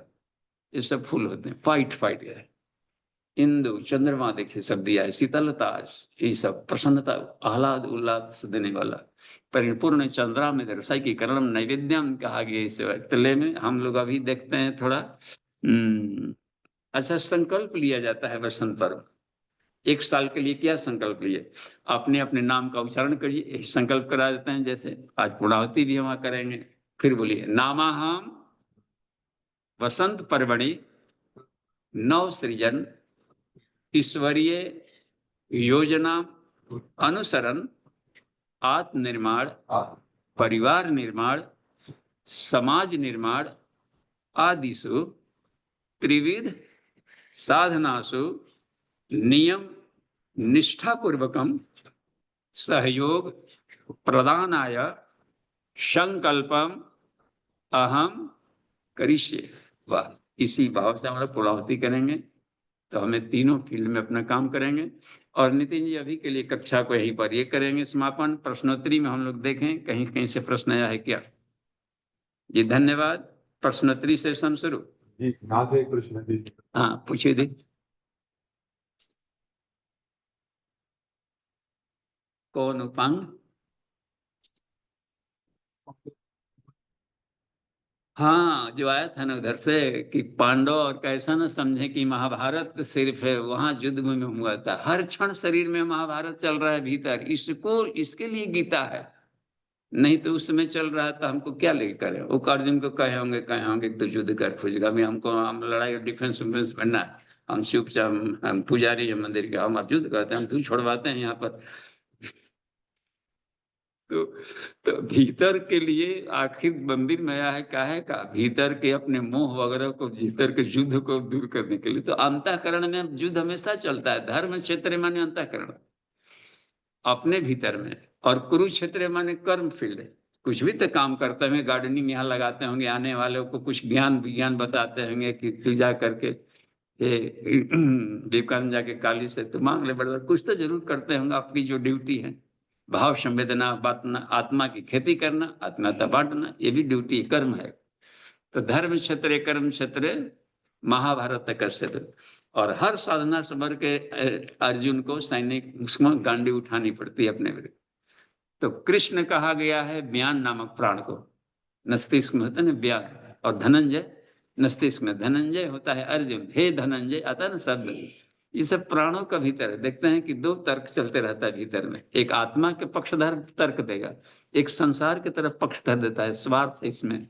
ये सब फूल होते हैं, व्हाइट व्हाइट है। इंदु, चंद्रमा देखिए सब दिया है, शीतलता, ये सब प्रसन्नता, आह्लाद उल्लास देने वाला। परिपूर्ण चंद्रा में दर्शाई की करणम नैवेद्यम कहा गया इस तले में। हम लोग अभी देखते हैं थोड़ा अच्छा, संकल्प लिया जाता है बसंत पर्व। एक साल के लिए क्या संकल्प लिए, अपने अपने नाम का उच्चारण करिए, संकल्प करा देते हैं। जैसे आज पूर्णाहुति भी हम करेंगे, फिर बोलिए नामाहम वसंत पर्वणि नव सृजन, ईश्वरीय योजना अनुसरण, आत्मनिर्माण, परिवार निर्माण, समाज निर्माण आदिषु त्रिविध साधनासु नियम निष्ठापूर्वकम सहयोग प्रदानाय संकल्पम अहम करिष्ये। वाह, इसी भाव से हम लोग पूर्णाहुति करेंगे तो हमें तीनों फील्ड में अपना काम करेंगे। और नितिन जी अभी के लिए कक्षा को यहीं पर ये करेंगे समापन। प्रश्नोत्तरी में हम लोग देखें कहीं कहीं से प्रश्न आया है क्या। जी धन्यवाद। प्रश्नोत्तरी सेशन शुरू। जी राधे कृष्ण जी। हाँ पूछिए दी। कौन उपांग? हाँ जो आया था ना उधर से कि पांडव और कैसा ना समझे कि महाभारत सिर्फ है वहां युद्ध में हुआ था। हर क्षण शरीर में महाभारत चल रहा है भीतर। इसको इसके लिए गीता है, नहीं तो उस समय चल रहा था हमको क्या लेकर। वो अर्जुन को कहे होंगे तो युद्ध कर खोजेगा। अभी हमको हम लड़ाई डिफेंस विफेंस बनना है, हम चुपचाप हम पुजारी है मंदिर के, हम आप युद्ध करते हैं, हम क्यों छोड़वाते हैं यहाँ पर। तो, तो भीतर के लिए आखिर मंदिर में आया है काहे का, भीतर के अपने मोह वगैरह को, भीतर के युद्ध को दूर करने के लिए। तो अंतःकरण में युद्ध हमेशा चलता है। धर्म क्षेत्र माने अंतःकरण अपने भीतर में, और कुरुक्षेत्र माने कर्म फील्ड। कुछ भी तो काम करते होंगे, गार्डनिंग यहाँ लगाते होंगे, आने वालों को कुछ ज्ञान विज्ञान बताते होंगे कि तू जा करके ये विवेकानंद जाके काली से तो मांग ले, बड़ा कुछ तो जरूर करते होंगे। आपकी जो ड्यूटी है भाव संवेदना बांटना, आत्मा की खेती करना, आत्माता बांटना, ये भी ड्यूटी कर्म है। तो धर्म क्षेत्र कर्म क्षेत्र महाभारत तक क्षेत्र। और हर साधना समर के अर्जुन को सैनिक उसमें गांडी उठानी पड़ती है अपने विरुद्ध। तो कृष्ण कहा गया है ब्यान नामक प्राण को, नस्तिष्क में होता है ना ब्यान, और धनंजय नस्तिष्क में, धनंजय होता है अर्जुन। हे धनंजय आता है ना शब्द, ये सब प्राणों का भीतर है। देखते हैं कि दो तर्क चलते रहता है भीतर में, एक आत्मा के पक्षधर तर्क देगा, एक संसार की तरफ पक्षधर देता है, स्वार्थ इसमें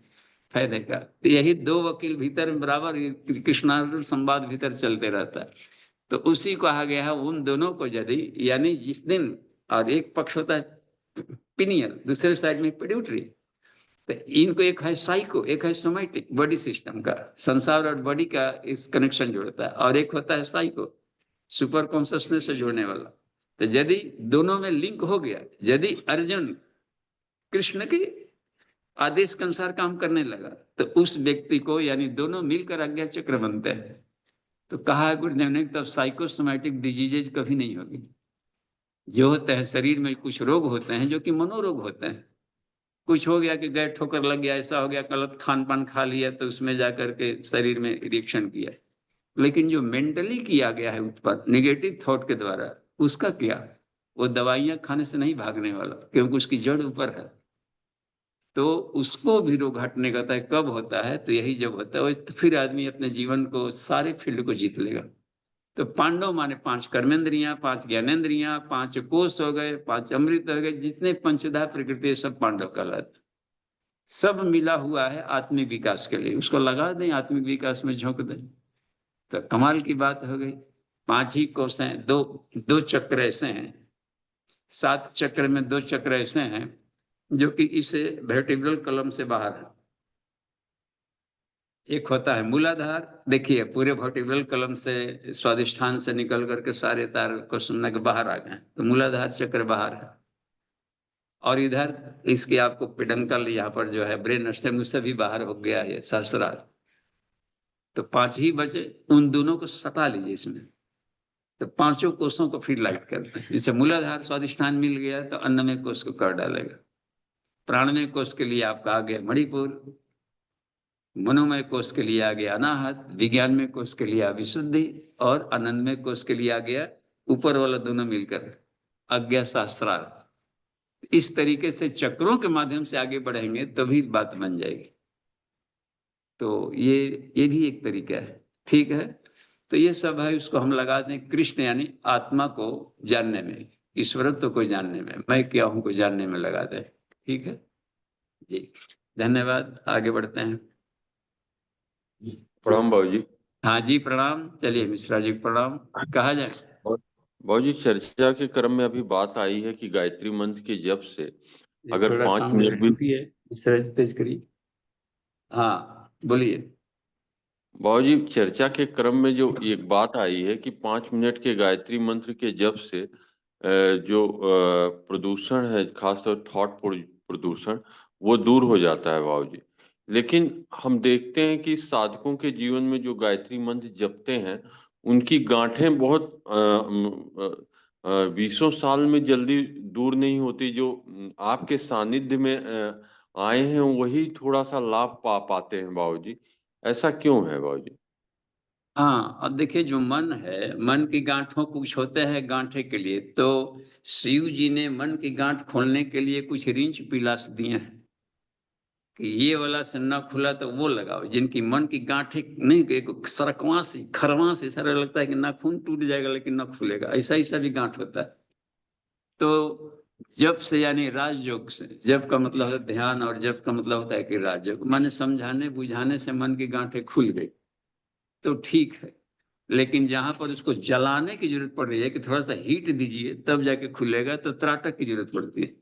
फायदे का। तो यही दो वकील भीतर में बराबर कृष्णार्जुन संवाद भीतर चलते रहता है। तो उसी को कहा गया है उन दोनों को यदि, यानी जिस दिन, और एक पक्ष होता है पिनियल, दूसरे साइड में पिट्यूटरी। तो इनको एक है साइको, एक है सोमैटिक बॉडी सिस्टम का, संसार और बॉडी का इस कनेक्शन जोड़ता है, और एक होता है साइको सुपर कॉन्शियसनेस से जोड़ने वाला। तो यदि दोनों में लिंक हो गया, यदि अर्जुन कृष्ण के आदेश के अनुसार काम करने लगा, तो उस व्यक्ति को यानी दोनों मिलकर आज्ञा चक्र बनते हैं। तो कहा है गुरुदेव ने तब साइकोसोमैटिक डिजीजेज कभी नहीं होगी। जो होते हैं शरीर में कुछ रोग होते हैं जो कि मनोरोग होते हैं। कुछ हो गया कि गए ठोकर लग गया, ऐसा हो गया, गलत खान पान खा लिया तो उसमें जाकर के शरीर में रिएक्शन किया। लेकिन जो मेंटली किया गया है उत्पन्न नेगेटिव थॉट के द्वारा, उसका क्या, वो दवाइयां खाने से नहीं भागने वाला, क्योंकि उसकी जड़ ऊपर है। तो उसको भी रोग हटने का तय कब होता है, तो यही जब होता है तो फिर आदमी अपने जीवन को सारे फील्ड को जीत लेगा। तो पांडव माने 5 कर्मेंद्रियां, 5 ज्ञानेन्द्रियां, 5 कोष हो गए, 5 अमृत हो गए, जितने पंचधा प्रकृति सब पांडव कहलाते, सब मिला हुआ है आत्मिक विकास के लिए। उसको लगा दें आत्मिक विकास में झोंक दें तो कमाल की बात हो गई। 5 ही कोष हैं, दो चक्र ऐसे हैं, 7 चक्र में 2 चक्र ऐसे हैं जो कि इस वर्टिब्रल कॉलम से बाहर है। एक होता है मूलाधार, देखिए पूरे वर्टिब्रल कॉलम से स्वादिष्ठान से निकल करके सारे तार को सुनने के बाहर आ गए, तो मूलाधार चक्र बाहर है। और इधर इसके आपको पिडंकल यहाँ पर जो है ब्रेन स्टेम उससे भी बाहर हो गया है सहस्रार। तो 5 ही बचे, उन दोनों को सटा लीजिए इसमें, तो 5 कोषों को फिर लाइट करते हैं। जैसे मूलाधार स्वादिष्ठान मिल गया तो अन्नमय कोष को कर डालेगा, प्राणमय कोष के लिए आपका आ गया मणिपुर, मनोमय कोष के लिए आ गया अनाहत, विज्ञानमय कोष के लिए विशुद्धि, और आनंदमय कोष के लिए आ गया ऊपर वाला दोनों मिलकर अज्ञा शास्त्रार्थ। इस तरीके से चक्रों के माध्यम से आगे बढ़ेंगे तभी बात बन जाएगी। तो ये भी एक तरीका है, ठीक है। तो ये सब है, उसको हम लगा दें कृष्ण यानी आत्मा को जानने में, ईश्वरत्व को जानने में, मैं क्या हूं को जानने में लगा दें, ठीक है जी। धन्यवाद, आगे बढ़ते हैं। प्रणाम बाबू जी। हाँ जी प्रणाम। चलिए मिश्रा जी प्रणाम। कहा जाए? और बाबू जी, चर्चा के क्रम में अभी बात आई है कि गायत्री मंत्र के जप से अगर थोड़ा 5 साउंड मिनट भी रुकिए, मिश्रा जी तेज करिए। हाँ बोलिए। बाबू जी, चर्चा के क्रम में जो एक बात आई है कि 5 मिनट के गायत्री मंत्र के जप से जो प्रदूषण है, खासतौर थॉट प्रदूषण, वो दूर हो जाता है बाबू जी। लेकिन हम देखते हैं कि साधकों के जीवन में जो गायत्री मंत्र जपते हैं, उनकी गांठें बहुत 20 साल में जल्दी दूर नहीं होती। जो आपके सानिध्य में आए हैं, वही थोड़ा सा लाभ पा पाते हैं बाबू जी। ऐसा क्यों है बाबू जी? हाँ अब देखिए, जो मन है, मन की गांठों कुछ होते हैं गांठे के लिए, तो शिव जी ने मन की गांठ खोलने के लिए कुछ रिंच पिलास दिए हैं कि ये वाला से न खुला तो वो लगाओ। जिनकी मन की गांठें नहीं, एक सरकवा सी खरवा सी, सारा लगता है कि नाखून टूट जाएगा लेकिन न खुलेगा, ऐसा ऐसा भी गांठ होता है। तो जप से यानी राजयोग से, जप का मतलब है ध्यान और जप का मतलब होता है कि राजयोग, माने समझाने बुझाने से मन की गांठें खुल गई तो ठीक है। लेकिन जहां पर उसको जलाने की जरूरत पड़ रही है कि थोड़ा सा हीट दीजिए तब जाके खुलेगा, तो त्राटक की जरूरत पड़ती है।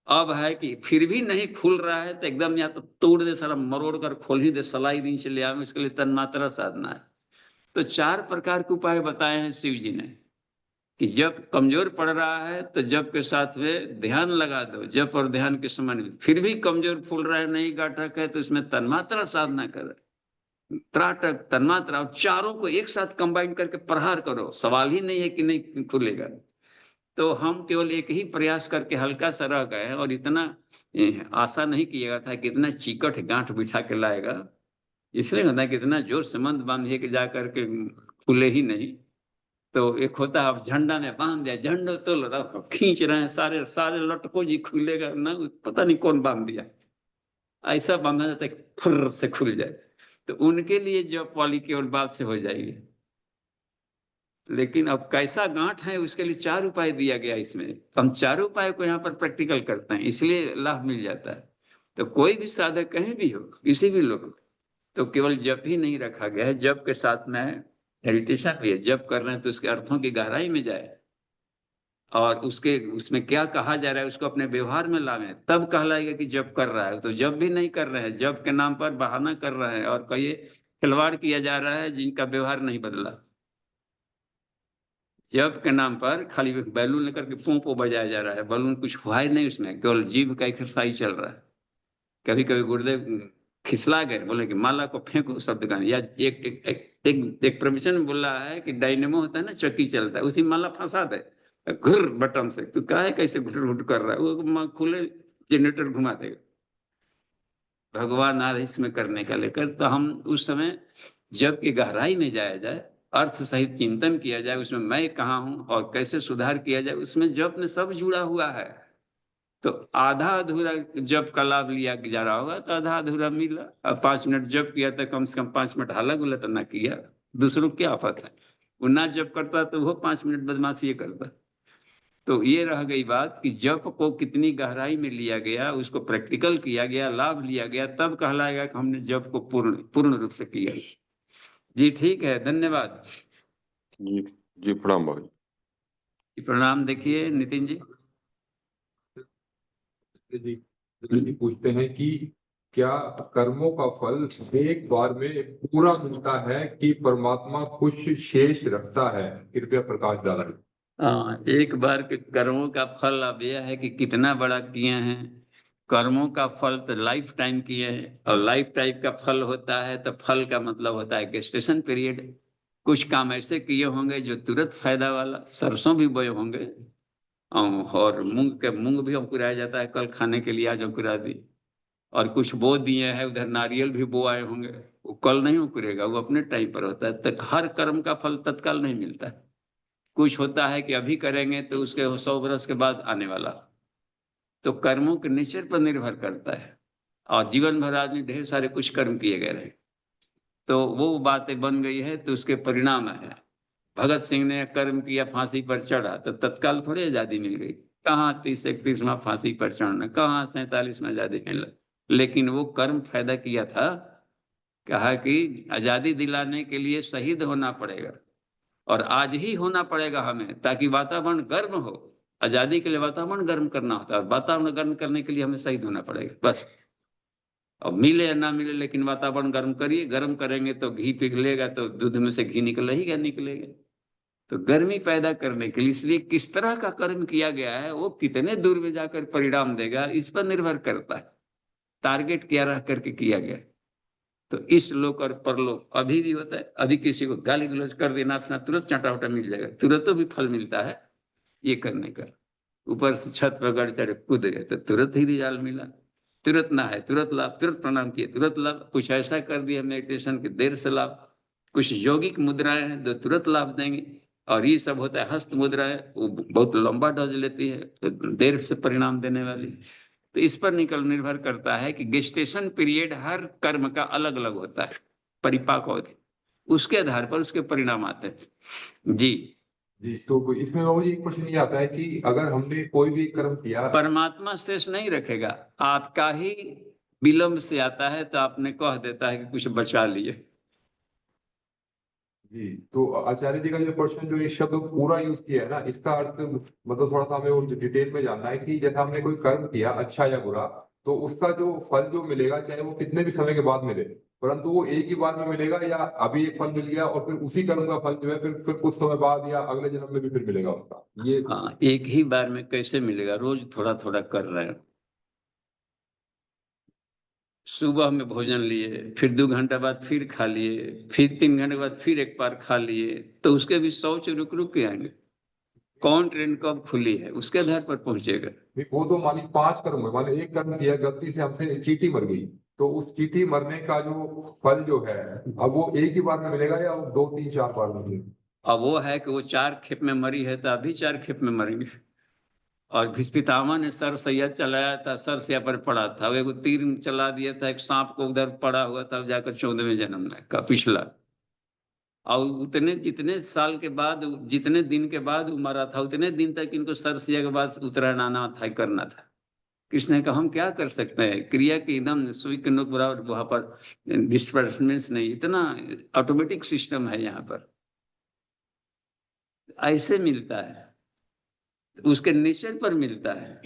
अब है कि फिर भी नहीं खुल रहा है तो एकदम या तो तोड़ दे, सारा मरोड़ कर खोल ही दे, सलाई दिन चले आवे, इसके लिए तन्मात्रा साधना है। तो 4 प्रकार के उपाय बताए हैं शिव जी ने कि जब कमजोर पड़ रहा है तो जप के साथ में ध्यान लगा दो, जप और ध्यान के समन्वय। फिर भी कमजोर फूल रहा है, नहीं गाठक है, तो इसमें तन्मात्रा साधना करो, त्राटक तन्मात्रा, और चारों को एक साथ कंबाइन करके प्रहार करो। सवाल ही नहीं है कि नहीं खुलेगा। तो हम केवल एक ही प्रयास करके हल्का सा रह गए, और इतना आशा नहीं किया था कि इतना चिकट गांठ बिठा के लाएगा। इसलिए होता है कि इतना जोर से मंद बांधिए कि जा करके खुले ही नहीं। तो एक होता है, अब झंडा में बांध दिया, झंडो तो रखो, खींच रहे हैं, सारे सारे लटको जी, खुलेगा ना, पता नहीं कौन बांध दिया। ऐसा बांधा जाता है कि फुर्र से खुल जाए। तो उनके लिए जब वाली केवल बात से हो जाएगी। लेकिन अब कैसा गांठ है उसके लिए 4 उपाय दिया गया इसमें। हम 4 उपाय को यहाँ पर प्रैक्टिकल करते हैं, इसलिए लाभ मिल जाता है। तो कोई भी साधक कहीं भी हो, किसी भी लोग, तो केवल जप ही नहीं रखा गया है, जप के साथ में मेडिटेशन भी है। जप कर रहे हैं तो उसके अर्थों की गहराई में जाए, और उसके उसमें क्या कहा जा रहा है उसको अपने व्यवहार में लावे, तब कहलाएगा कि जप कर रहा है। तो जप भी नहीं कर रहे हैं, जप के नाम पर बहाना कर रहे हैं, और कहिए खिलवाड़ किया जा रहा है जिनका व्यवहार नहीं बदला। जप के नाम पर खाली बैलून लेकर के पोंपो बजाया जा रहा है, बैलून कुछ हुआ ही नहीं उसमें, केवल जीभ का एक्सरसाइज चल रहा है। कभी कभी गुरुदेव खिसला गए, बोले कि माला को फेंको शब्द का, या एक प्रवचन में बोल रहा है कि डायनेमो होता है ना, चक्की चलता है, उसी माला फंसा दे घुर बटन से, तो काहे कैसे घुट घुट कर रहा है, वो खुले जनरेटर घुमा देगा। भगवान आ रहे इसमें करने का लेकर, तो हम उस समय जब की गहराई में जाया जाए, अर्थ सहित चिंतन किया जाए, उसमें मैं कहाँ हूं और कैसे सुधार किया जाए, उसमें जप में सब जुड़ा हुआ है। तो आधा अधूरा जप का लाभ लिया जा रहा होगा तो आधा अधूरा मिला। अब 5 मिनट जप किया तो कम से कम 5 मिनट हल्ला गुल्ला तो ना किया। दूसरों को क्या आफत है, वो ना जप करता तो वो 5 मिनट बदमाशी ये करता। तो ये रह गई बात कि जप को कितनी गहराई में लिया गया, उसको प्रैक्टिकल किया गया, लाभ लिया गया, तब कहलाएगा कि हमने जप को पूर्ण पूर्ण रूप से किया। जी ठीक है, धन्यवाद जी जी, प्रणाम बाबू जी। प्रणाम। देखिए नितिन जी। जी जी पूछते हैं कि क्या कर्मों का फल एक बार में पूरा मिलता है कि परमात्मा कुछ शेष रखता है? कृपया प्रकाश डालें। हाँ, एक बार के कर्मों का फल अब यह है कि कितना बड़ा किए हैं। कर्मों का फल तो लाइफ टाइम किए हैं, और लाइफ टाइम का फल होता है, तो फल का मतलब होता है गेस्टेशन पीरियड। कुछ काम ऐसे किए होंगे जो तुरंत फायदा वाला, सरसों भी बोए होंगे, और मूंग भी अंकुराया जाता है, कल खाने के लिए आज अंकुरा दी। और कुछ बो दिए हैं, उधर नारियल भी बो आए होंगे, वो कल नहीं अंकुरेगा, वो अपने टाइम पर होता है। तक हर कर्म का फल तत्काल नहीं मिलता है। कुछ होता है कि अभी करेंगे तो उसके 100 बरस के बाद आने वाला। तो कर्मों के नेचर पर निर्भर करता है, और जीवन भर आदमी ढेर सारे कुछ कर्म किए गए रहे, तो वो बातें बन गई है, तो उसके परिणाम है। भगत सिंह ने कर्म किया, फांसी पर चढ़ा, तो तत्काल थोड़ी आजादी मिल गई। कहाँ 30-31 फांसी पर चढ़ना, कहाँ 47 में आजादी मिला। लेकिन वो कर्म फायदा किया था कहा कि आजादी दिलाने के लिए शहीद होना पड़ेगा, और आज ही होना पड़ेगा हमें, ताकि वातावरण गर्म हो। आजादी के लिए वातावरण गर्म करना होता है, वातावरण गर्म करने के लिए हमें शहीद होना पड़ेगा, बस। अब मिले या ना मिले, लेकिन वातावरण गर्म करिए। गर्म करेंगे तो घी पिघलेगा, तो दूध में से घी निकलेगा निकलेगा। तो गर्मी पैदा करने के लिए, इसलिए किस तरह का कर्म किया गया है, वो कितने दूर में जाकर परिणाम देगा, इस पर निर्भर करता है। टारगेट क्या रह करके किया गया। तो इस लोक और परलोक अभी भी होता है। अभी किसी को गाली गलौज कर देना, अपना तुरंत चाटा मिल जाएगा, तुरंत तो भी फल मिलता है ये करने का। ऊपर से छत पर गड़ चढ़े कूद गए तो तुरंत ही रिजल्ट मिला, तुरंत ना है तुरंत लाभ, तुरंत प्रणाम किए तुरंत लाभ। कुछ ऐसा कर दिया मेडिटेशन के देर से लाभ, कुछ यौगिक मुद्राएं हैं जो तुरंत लाभ देंगे, और ये सब होता है हस्त मुद्राएं, वो बहुत लंबा डोज लेती है तो देर से परिणाम देने वाली। तो इस पर निर्भर करता है कि गेस्टेशन पीरियड हर कर्म का अलग अलग होता है, परिपाक अवधि, उसके आधार पर उसके परिणाम आते हैं। जी जी, तो इसमें मुझे एक क्वेश्चन ये आता है कि अगर हमने कोई भी कर्म किया, परमात्मा शेष नहीं रखेगा, आपका ही विलंब से आता है, तो आपने कह देता है कि कुछ बचा लिए। जी, तो आचार्य जी का जो प्रश्न, जो ये शब्द पूरा यूज किया है ना, इसका अर्थ मतलब थोड़ा सा हमें वो डिटेल में जानना है कि जैसा हमने कोई कर्म किया अच्छा या बुरा, तो उसका जो फल जो मिलेगा, चाहे वो कितने भी समय के बाद मिले, परंतु वो एक ही बार में मिलेगा, या अभी एक फल मिल गया और फिर उसी कर्म का फल जो है फिर कुछ समय बाद या अगले जन्म में भी फिर मिलेगा उसका, ये। हाँ, एक ही बार में कैसे मिलेगा, रोज थोड़ा थोड़ा कर रहे हैं। सुबह में भोजन लिए, फिर 2 घंटा बाद फिर खा लिए, फिर 3 घंटे बाद फिर एक बार खा लिए, तो उसके भी शौच रुक रुक के आएंगे। कौन ट्रेन कब खुली है उसके आधार पर पहुंचेगा। नहीं, वो तो मान ली 5 कर्म है, मान ली एक कर्म किया, गलती से हमसे चींटी मर गई, तो उस चींटी मरने का जो फल जो है, अब वो एक ही बार में मिलेगा या वो 2 3 4 बार में मिलेगा? अब वो है कि वो 4 खेप में मरी है, तो अभी 4 खेप में मरेंगे। और भीष्म ने सर सैयद चलाया था, सर से पर पड़ा था, वो एक तीर चला दिया था, एक सांप को उधर पड़ा हुआ था, जाकर 14वें जन्म में का पिछला। और उतने जितने साल के बाद, जितने दिन के बाद वो मरा था, उतने दिन तक इनको सर सैयद के बाद उतराना आना था, करना था। कृष्ण ने कहा हम क्या कर सकते हैं, क्रिया के एकदम सुई के नोक बराबर वहां पर डिस्पर्समेंट्स नहीं, इतना ऑटोमेटिक सिस्टम है यहाँ पर, ऐसे मिलता है, उसके नेचर पर मिलता है।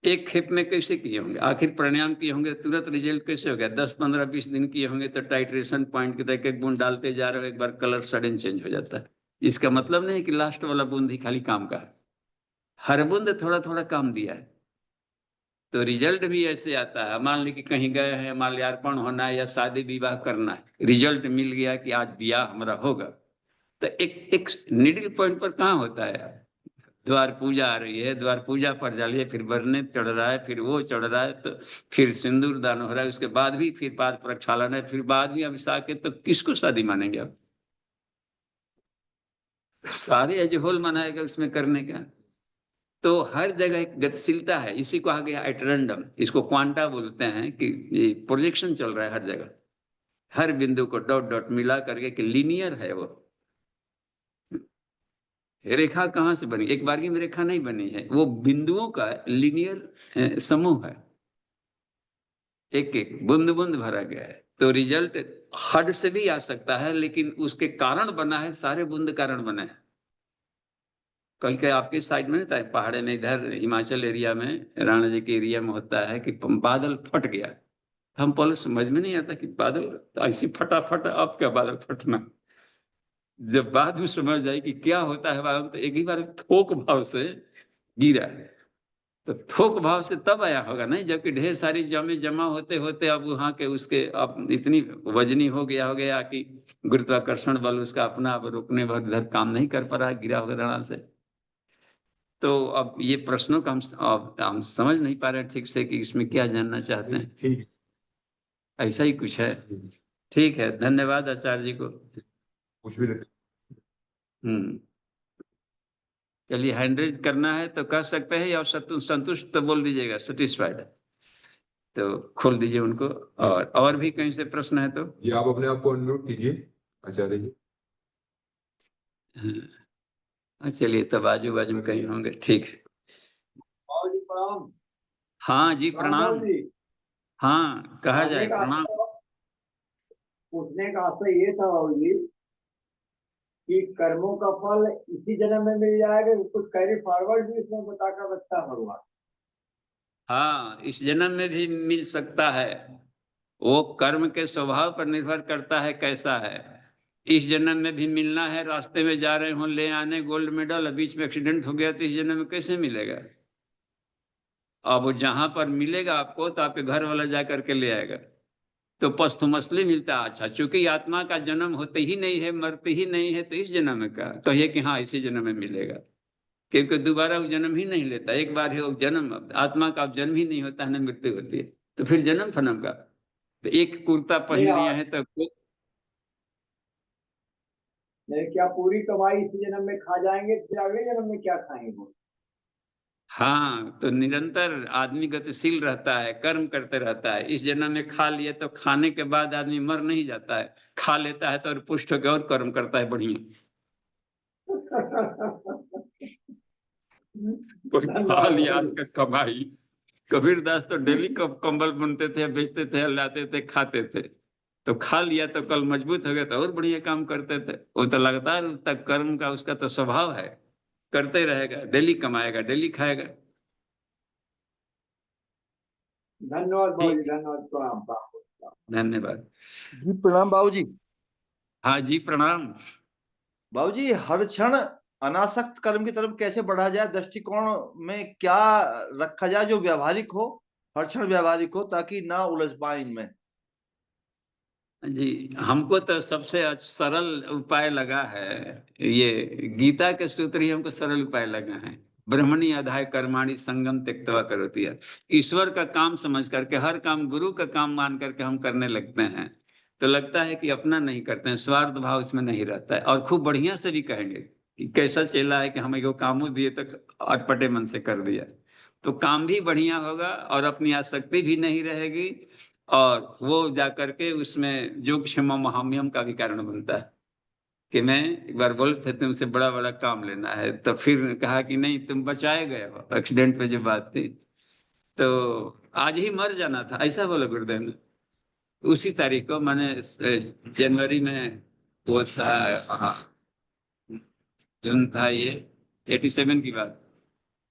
एक खेप में कैसे किए होंगे, आखिर प्राणायाम किए होंगे तुरंत रिजल्ट कैसे हो गया, 10 15 20 दिन किए होंगे तो टाइट्रेशन पॉइंट के तक एक बूंद डालते जा रहे हो, एक बार कलर सडन चेंज हो जाता है। इसका मतलब नहीं कि लास्ट वाला बूंद ही खाली काम का है, हर बूंद थोड़ा थोड़ा काम दिया है। तो रिजल्ट भी ऐसे आता है। मान ली कि कहीं गए हैं, माल्यार्पण होना है या शादी विवाह करना है, रिजल्ट मिल गया कि आज ब्याह हमारा होगा, तो एक निडल पॉइंट पर कहाँ होता है, द्वार पूजा आ रही है, द्वार पूजा पर डालिए, फिर बरने चढ़ रहा है, फिर वो चढ़ रहा है, तो फिर सिंदूर दान हो रहा है, उसके बाद भी फिर पाद प्रक्षालन है, फिर बाद भी अभिषेक है, तो किसको शादी मानेंगे आप। सारे अजहोल मनाएगा उसमें करने का। तो हर जगह एक गतिशीलता है, इसी को आ गया एट रैंडम, इसको क्वांटा बोलते हैं, कि ये प्रोजेक्शन चल रहा है हर जगह, हर बिंदु को डॉट डॉट मिला करके, कि लीनियर है वो। रेखा कहाँ से बनी, एक बार की में रेखा नहीं बनी है, वो बिंदुओं का लीनियर समूह है, एक एक बूंद बूंद भरा गया है। तो रिजल्ट हद से भी आ सकता है, लेकिन उसके कारण बना है, सारे बूंद कारण बने हैं। कहीं कहीं आपके साइड में नहीं था, पहाड़े में, इधर हिमाचल एरिया में, राणा जी के एरिया में होता है कि बादल फट गया। हम पहले समझ में नहीं आता कि बादल ऐसी फटाफट, अब क्या बादल फटना। जब बाद में समझ आए कि क्या होता है बादल, तो एक ही बार थोक भाव से गिरा है। तो थोक भाव से तब आया होगा नहीं, जबकि ढेर सारी जमा होते होते अब वहां के उसके अब इतनी वजनी हो गया कि गुरुत्वाकर्षण बल उसका अपना अब रुकने भर इधर काम नहीं कर पा रहा, गिरा होगा धड़ा से। तो अब ये प्रश्नों का हम समझ नहीं पा रहे ठीक से कि इसमें क्या जानना चाहते हैं। ठीक, ऐसा ही कुछ है। ठीक है, धन्यवाद आचार्य जी को। कुछ भी नहीं। हम्म, चलिए, हैंड रेज करना है तो कर सकते हैं, या संतुष्ट तो बोल दीजिएगा, सेटिस्फाइड, तो खोल दीजिए उनको। और भी कहीं से प्रश्न है तो जी, आप अपने आप को अनम्यूट कीजिए आचार्य जी। चलिए, तब आजू बाजू में कहीं होंगे। ठीक है, हाँ जी प्रणाम। हाँ, कहा जाए प्रणाम। पूछने का आशय ये था बाबू जी कि कर्मों का फल इसी जन्म में मिल जाएगा, कुछ कैरी फॉरवर्ड भी इसमें बताकर रखता है भगवान। हाँ, इस जन्म में भी मिल सकता है। वो कर्म के स्वभाव पर निर्भर करता है कैसा है। इस जन्म में भी मिलना है, रास्ते में जा रहे हो ले आने गोल्ड मेडल, बीच में एक्सीडेंट हो गया तो इस जन्म में कैसे मिलेगा? अब वो जहां पर मिलेगा आपको तो आपके घर वाला जा करके ले आएगा, तो पस्थुमसली मिलता है। अच्छा, चूंकि आत्मा का जन्म होते ही नहीं है, मरते ही नहीं है, तो इस जन्म में का कहिए कि हाँ इसी जन्म में मिलेगा, क्योंकि दोबारा वो जन्म ही नहीं लेता। एक बार है वो जन्म, आत्मा का जन्म ही नहीं होता है, ना मृत्यु होती है, तो फिर जन्म फनम का। तो एक कुर्ता नहीं पहन लिया है तो नहीं, क्या पूरी कमाई इसी जन्म में खा जाएंगे, फिर अगले जन्म में क्या खाएंगे वो? हाँ, तो निरंतर आदमी गतिशील रहता है, कर्म करते रहता है। इस जन्म में खा लिए तो खाने के बाद आदमी मर नहीं जाता है, खा लेता है तो और पुष्ट होकर और कर्म करता है बढ़िया। कोई खा लिया आज का कमाई। कबीर दास तो डेली कंबल बुनते थे, बेचते थे, लाते थे, खाते थे। तो खा लिया तो कल मजबूत हो गया तो और बढ़िया काम करते थे। वो तो लगातार उसका कर्म का, उसका तो स्वभाव है, करते रहेगा, डेली कमाएगा, डेली खाएगा। धन्यवाद बाबू जी, ठीक, धन्यवाद, प्रणाम प्रणाम। धन्यवाद। जी प्रणाम बाबूजी। हाँ जी, प्रणाम। बाबूजी, हर क्षण अनासक्त कर्म की तरफ कैसे बढ़ा जाए, दृष्टिकोण में क्या रखा जाए जो व्यावहारिक हो, हर क्षण व्यावहारिक हो, ताकि ना उलझ पाए इनमें। जी, हमको तो सबसे सरल उपाय लगा है, ये गीता के सूत्र ही हमको सरल उपाय लगा है। ब्रह्मणि अधाय कर्माणि संगम त्यक्त्वा करोति है। ईश्वर का काम समझ करके, हर काम गुरु का काम मान करके हम करने लगते हैं, तो लगता है कि अपना नहीं करते हैं, स्वार्थ भाव इसमें नहीं रहता है। और खूब बढ़िया से भी कहेंगे कि कैसा चेला है कि हमें को कामों दिए तो अटपटे मन से कर दिया, तो काम भी बढ़िया होगा और अपनी आसक्ति भी नहीं रहेगी, और वो जाकर के उसमें जो क्षमा महाम्यम का भी कारण बनता है। कि मैं एक बार बोले थे तुमसे बड़ा बड़ा काम लेना है, तो फिर कहा कि नहीं तुम बचाए गए हो, एक्सीडेंट में जो बात थी, तो आज ही मर जाना था, ऐसा बोला गुरुदेव ने। उसी तारीख को मैंने जनवरी में वो था, हाँ, जून था ये 87 की बात।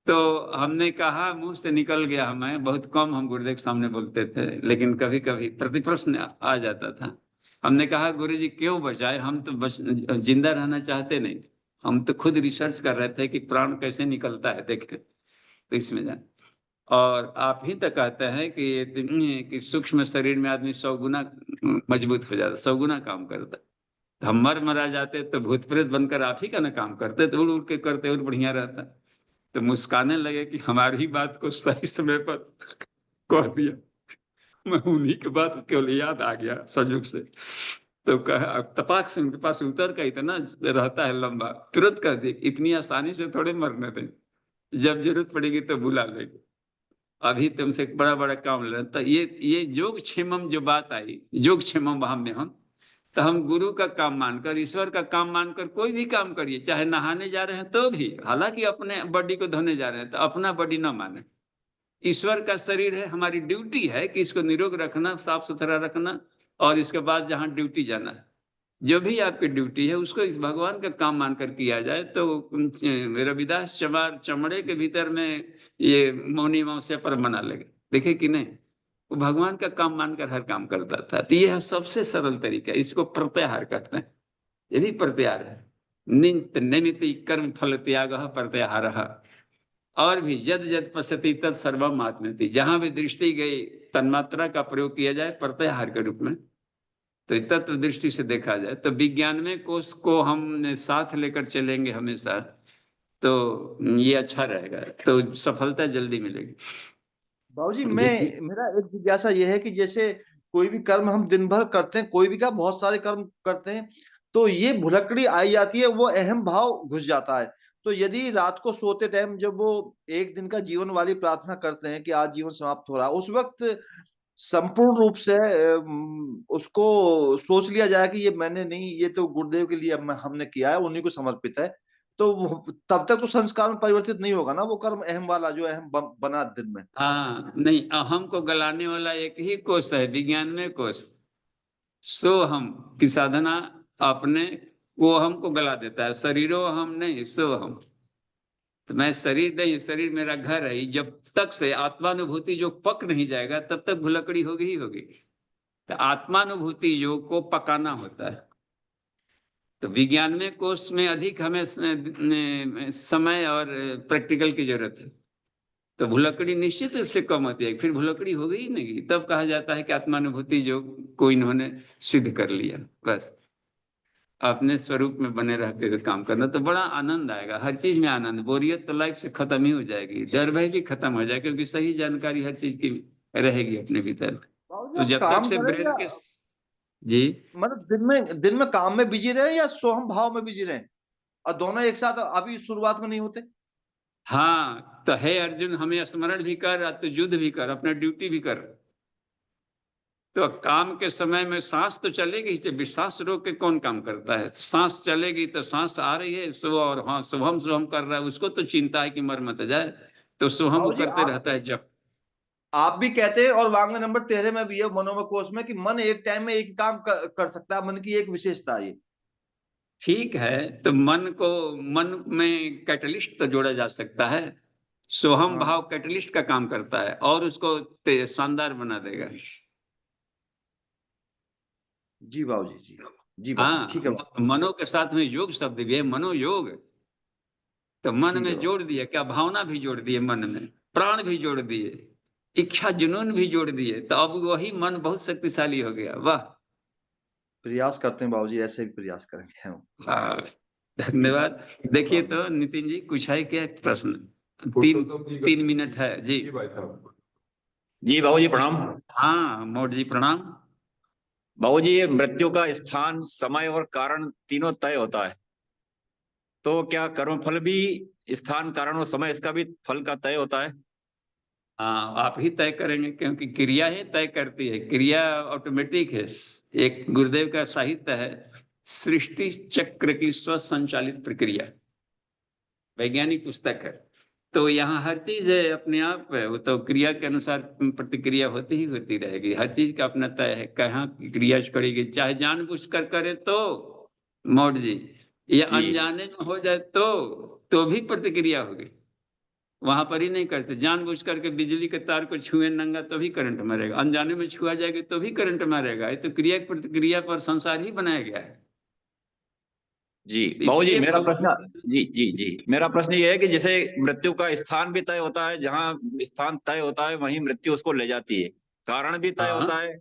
तो हमने कहा, मुंह से निकल गया, हमें बहुत कम हम गुरुदेव के सामने बोलते थे, लेकिन कभी कभी प्रतिप्रश्न आ जाता था। हमने कहा गुरु जी क्यों बचाए, हम तो बस जिंदा रहना चाहते नहीं, हम तो खुद रिसर्च कर रहे थे कि प्राण कैसे निकलता है, देखे तो इसमें जाए। और आप ही तो कहते हैं कि ये तो नहीं है कि सूक्ष्म शरीर में आदमी 100 गुना मजबूत हो जाता, 100 गुना काम करता। तो हम मरा जाते तो भूत प्रेत बनकर आप ही का ना काम करते, तो उड़ उड़ के करते और बढ़िया रहता। तो मुस्काने लगे कि हमारी ही बात को सही समय पर कह दिया। मैं उन्हीं के बात केवल याद आ गया संयोग से, तो कहा तपाक से उनके पास उतर का इतना रहता है लंबा, तुरंत कह दिया इतनी आसानी से थोड़े मरने दें, जब जरूरत पड़ेगी तो बुला लेंगे, अभी तुमसे बड़ा बड़ा काम ले। तो ये योग क्षेमम जो बात आई, योग क्षेमम वहां में तो हम गुरु का काम मानकर, ईश्वर का काम मानकर कोई भी काम करिए, चाहे नहाने जा रहे हैं तो भी, हालांकि अपने बॉडी को धोने जा रहे हैं तो अपना बॉडी ना माने, ईश्वर का शरीर है, हमारी ड्यूटी है कि इसको निरोग रखना, साफ सुथरा रखना, और इसके बाद जहां ड्यूटी जाना है, जो भी आपकी ड्यूटी है उसको इस भगवान का काम मानकर किया जाए। तो रविदास चमार चमड़े के भीतर में ये मौनी अमावस्या पर मना लगे, देखे कि नहीं, वो भगवान का काम मानकर हर काम करता था। तो यह सबसे सरल तरीका, इसको प्रत्याहार कहते हैं, ये भी प्रत्याहार है। नित्य नैमित्ति कर्म फल त्याग प्रत्याहार। और भी यद यद पश्यति तत् सर्वम आत्मेति, जहां भी दृष्टि गई तन्मात्रा का प्रयोग किया जाए प्रत्याहार के रूप में, तो तत्व दृष्टि से देखा जाए तो विज्ञान में कोष को हम साथ लेकर चलेंगे हमेशा, तो ये अच्छा रहेगा, तो सफलता जल्दी मिलेगी। बाबूजी, देखिए, मेरा एक जिज्ञासा ये है कि जैसे कोई भी कर्म हम दिन भर करते हैं, कोई भी क्या बहुत सारे कर्म करते हैं, तो ये भुलक्कड़ी आई जाती है, वो अहम भाव घुस जाता है। तो यदि रात को सोते टाइम जब वो एक दिन का जीवन वाली प्रार्थना करते हैं कि आज जीवन समाप्त हो रहा है, उस वक्त संपूर्ण रूप से उसको सोच लिया जाए कि ये मैंने नहीं, ये तो गुरुदेव के लिए हमने किया है, उन्हीं को समर्पित है, तो तब तक तो संस्कार में परिवर्तित नहीं होगा ना वो कर्म अहम वाला जो अहम बना दिन में। हाँ नहीं, अहम को गलाने वाला एक ही कोष है विज्ञान में, कोष सो हम की साधना अपने वो हमको गला देता है। शरीरो हम नहीं, सो हम। तो मैं शरीर नहीं, शरीर मेरा घर है। जब तक से आत्मानुभूति जो पक नहीं जाएगा तब तक भुलकड़ी होगी ही होगी। तो आत्मानुभूति योग को पकाना होता है। तो विज्ञान में कोर्स में अधिक हमें समय और प्रैक्टिकल की जरूरत है। तो भुलकड़ी निश्चित रूप से कम होती है, फिर भुलकड़ी हो गई नहीं, तब कहा जाता है कि आत्मानुभूति जो को इन्होंने सिद्ध कर लिया। बस अपने स्वरूप में बने रह के काम करना तो बड़ा आनंद आएगा। हर चीज में आनंद, बोरियत तो लाइफ से खत्म ही हो जाएगी, डर भय भी खत्म हो जाएगा, क्योंकि सही जानकारी हर चीज की रहेगी अपने भीतर। तो आप जब तक काम से करें ब्रेन या के जी मतलब दिन में काम में बिजी रहे या सोहम भाव में बिजी रहे, और दोनों एक साथ अभी शुरुआत में नहीं होते? हाँ, तो हे अर्जुन, हमें स्मरण भी कर, तो युद्ध भी कर, अपना ड्यूटी भी कर। तो काम के समय में सांस तो चलेगी ही, जब सांस रोक के कौन काम करता है? सांस चलेगी तो सांस आ रही है सुबह, और हाँ शुभम शुभम कर रहा है, उसको तो चिंता है कि मर मत जाए, तो शुभम वो बाबूजी करते रहता है जब। आप भी कहते हैं, और वांग नंबर 13 में भी है मनोमय कोश में, कि मन एक टाइम में एक ही काम कर सकता है। मन की एक विशेषता है ये। ठीक है, तो मन में कैटलिस्ट तो जोड़ा जा सकता है। सोहम हाँ भाव कैटलिस्ट का काम करता है और उसको शानदार बना देगा। जी बाबूजी, जी बाबूजी, ठीक है। हाँ, मनो के साथ में योग शब्द भी है, मनोयोग। तो मन ठीक है में जोड़ दिया, क्या भावना भी जोड़ दिए, मन में प्राण भी जोड़ दिए, इच्छा जुनून भी जोड़ दिए, तो अब वही मन बहुत शक्तिशाली हो गया। वाह, प्रयास करते हैं बाबूजी, ऐसे भी प्रयास करेंगे हम। हाँ, ठीक धन्यवाद। देखिए बाबूजी। तो नितिन जी, कुछ है क्या प्रश्न? पुरुषोत्तम जी 3 मिनट है जी। जी भाई साहब। जी बाबूजी प्रणाम। हाँ मोड जी प्रणाम। बाबूजी, ये मृत्यु का स्थान, समय और कारण तीनों तय होता है, तो क्या कर्म फल भी स्थान, कारण और समय, इसका भी फल का तय होता है? हाँ, आप ही तय करेंगे, क्योंकि क्रिया ही तय करती है, क्रिया ऑटोमेटिक है। एक गुरुदेव का साहित्य है, सृष्टि चक्र की स्वसंचालित प्रक्रिया, वैज्ञानिक पुस्तक है। तो यहाँ हर चीज है अपने आप है, वो तो क्रिया के अनुसार प्रतिक्रिया होती ही होती रहेगी। हर चीज का अपना तय है, कहाँ क्रिया करेगी, चाहे जानबूझकर करे तो मौट जी, या जी अनजाने में हो जाए तो भी प्रतिक्रिया होगी। वहां पर ही नहीं करते, जानबूझ करके बिजली के तार को छुए नंगा तो भी करंट मारेगा, अनजाने में छुआ जाएगा तो भी करंट मारेगा। ये तो क्रिया प्रतिक्रिया पर संसार ही बनाया गया है। जी बाबूजी, इसलिए मेरा प्रश्न, भगवान, जी मेरा प्रश्न ये है कि जैसे मृत्यु का स्थान भी तय होता है, जहाँ स्थान तय होता है वहीं मृत्यु उसको ले जाती है, कारण भी तय हाँ होता है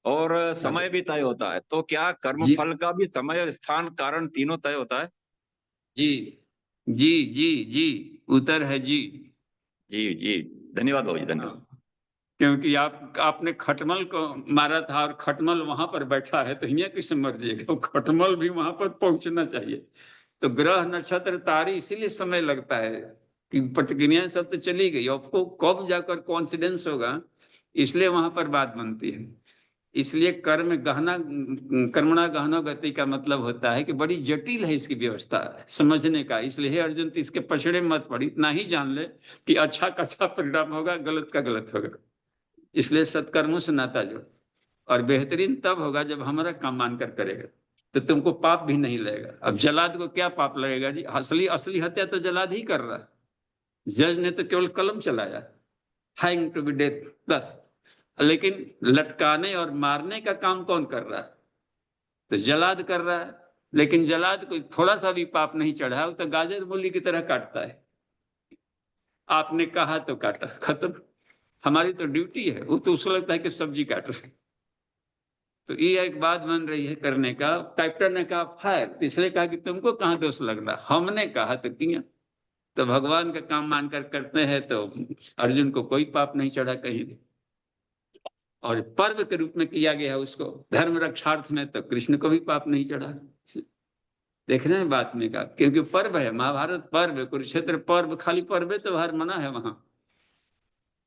और समय भी तय होता है, तो क्या कर्म जी फल का भी समय, स्थान, कारण तीनों तय होता है? जी जी जी, उत्तर है जी। जी धन्यवाद बाबूजी, धन्यवाद। हाँ, क्योंकि आपने खटमल को मारा था और खटमल वहां पर बैठा है, तो यहाँ किसे मर जाएगा? तो खटमल भी वहां पर पहुंचना चाहिए। तो ग्रह नक्षत्र तारे इसीलिए समय लगता है, कि प्रतिक्रियाएं सब तो चली गई, आपको कब जाकर कॉन्सिडेंस होगा, इसलिए वहां पर बात बनती है। इसलिए कर्मणा गहनो गति का मतलब होता है कि बड़ी जटिल है इसकी व्यवस्था समझने का। इसलिए हे अर्जुन, तो इसके पछड़े मत पड़, इतना ही जान ले कि अच्छा का अच्छा परिणाम होगा, गलत का गलत होगा। इसलिए सत्कर्मों से नाता जोड़, और बेहतरीन तब होगा जब हमारा काम मानकर करेगा, तो तुमको पाप भी नहीं लगेगा। अब जलाद को क्या पाप लगेगा जी? असली असली हत्या तो जलाद ही कर रहा है। जज ने तो केवल कलम चलाया, हैंग टू बी डेथ बस। लेकिन लटकाने और मारने का काम कौन कर रहा है? तो जलाद कर रहा है। लेकिन जलाद को थोड़ा सा भी पाप नहीं चढ़ा, वो तो गाजर मूली की तरह काटता है। आपने कहा तो काटा, खत्म। हमारी तो ड्यूटी है, वो तो उसको लगता है कि सब्जी काट रहे। तो ये एक बात बन रही है करने का। कैप्टन ने कहा फायर, इसलिए कहा कि तुमको कहाँ दोष लग रहा, हमने कहा तो किया। तो भगवान का काम मानकर करते हैं तो अर्जुन को कोई पाप नहीं चढ़ा कहीं भी, और पर्व के रूप में किया गया उसको धर्म रक्षार्थ में, तो कृष्ण को भी पाप नहीं चढ़ा। देख रहे हैं बात में का, क्योंकि पर्व है, महाभारत पर्व है, कुरुक्षेत्र पर्व, खाली पर्व तो हर मना है वहां।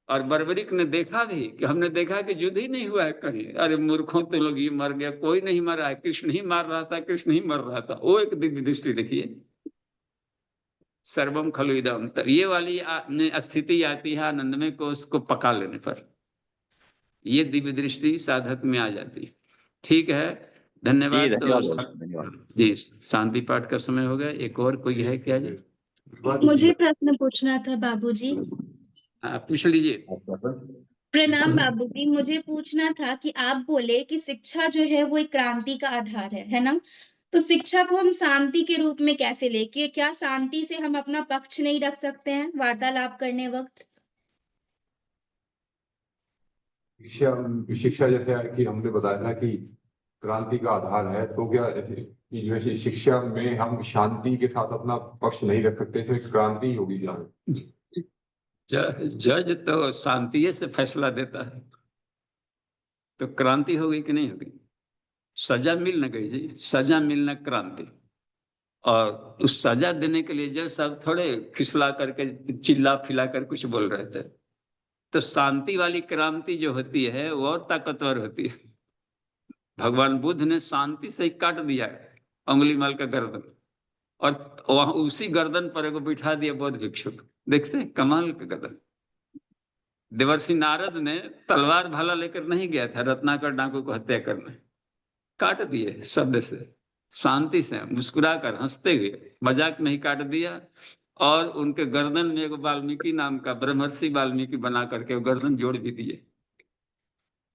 और बर्बरिक ने देखा भी, कि हमने देखा कि युद्ध ही नहीं हुआ है कहीं। अरे मूर्खों, तो लोग ये मर गया, कोई नहीं मरा है, कृष्ण ही मार रहा था, कृष्ण ही मर रहा था। वो एक दिव्य दृष्टि देखिए, सर्वम खलु इदम। तो ये वाली स्थिति आती है आनंद में को उसको पका लेने पर, ये दिव्य दृष्टि साधक में आ जाती है। ठीक है, जी धन्यवाद। तो धन्यवाद बाबूजी, धन्यवाद। जी, शांति पाठ का समय हो गया। एक और कोई है क्या जी? मुझे प्रश्न पूछना था बाबूजी। पूछ लीजिए। प्रणाम बाबूजी, मुझे पूछना था कि आप बोले कि शिक्षा जो है वो एक क्रांति का आधार है ना? तो शिक्षा को हम शांति के रूप में कैसे लेके, क्या शांति से हम अपना पक्ष नहीं रख सकते हैं वार्तालाप करने वक्त? शिक्षा शिक्षा जैसे कि हमने बताया था कि क्रांति का आधार है, तो क्या ऐसे कि जो है शिक्षा में हम शांति के साथ अपना पक्ष नहीं रख सकते, तो एक क्रांति ही होगी क्या? जज तो शांति से फैसला देता है, तो क्रांति होगी कि नहीं होगी? सजा मिल न गई जी, सजा मिलना क्रांति। और उस सजा देने के लिए जज साहब थोड़े खिसला करके चिल्ला फिला कर कुछ बोल रहे थे। तो शांति वाली क्रांति जो होती है वो और ताकतवर होती है। भगवान बुद्ध ने शांति से ही काट दिया अंगुलीमाल का गर्दन, और वहां उसी गर्दन पर एगो बिठा दिया बौद्ध भिक्षु। देखते हैं कमाल का गर्दन। देवर्षि नारद ने तलवार भाला लेकर नहीं गया था रत्नाकर डाकू को हत्या करने, काट दिए शब्द से, शांति से, मुस्कुराकर, हंसते हुए, मजाक में ही काट दिया। और उनके गर्दन में एगो वाल्मीकि नाम का ब्रह्मर्षि वाल्मीकि बना करके गर्दन जोड़ भी दिए।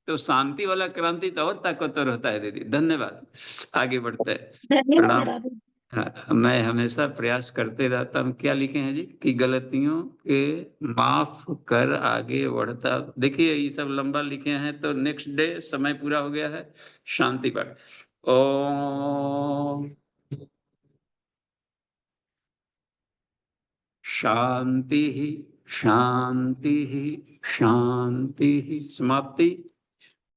तो शांति वाला क्रांति तो और ताकतवर होता है दीदी। धन्यवाद, आगे बढ़ते हैं। धन्यवाद प्रणाम। बाबूजी। हाँ, मैं हमेशा प्रयास करते रहता हूँ। क्या लिखे हैं जी? कि गलतियों के माफ कर आगे बढ़ता। देखिए ये सब लंबा लिखे हैं, तो नेक्स्ट डे समय पूरा हो गया है। शांति पाठ। ओम शांति, शांति, शांति। समाप्ति।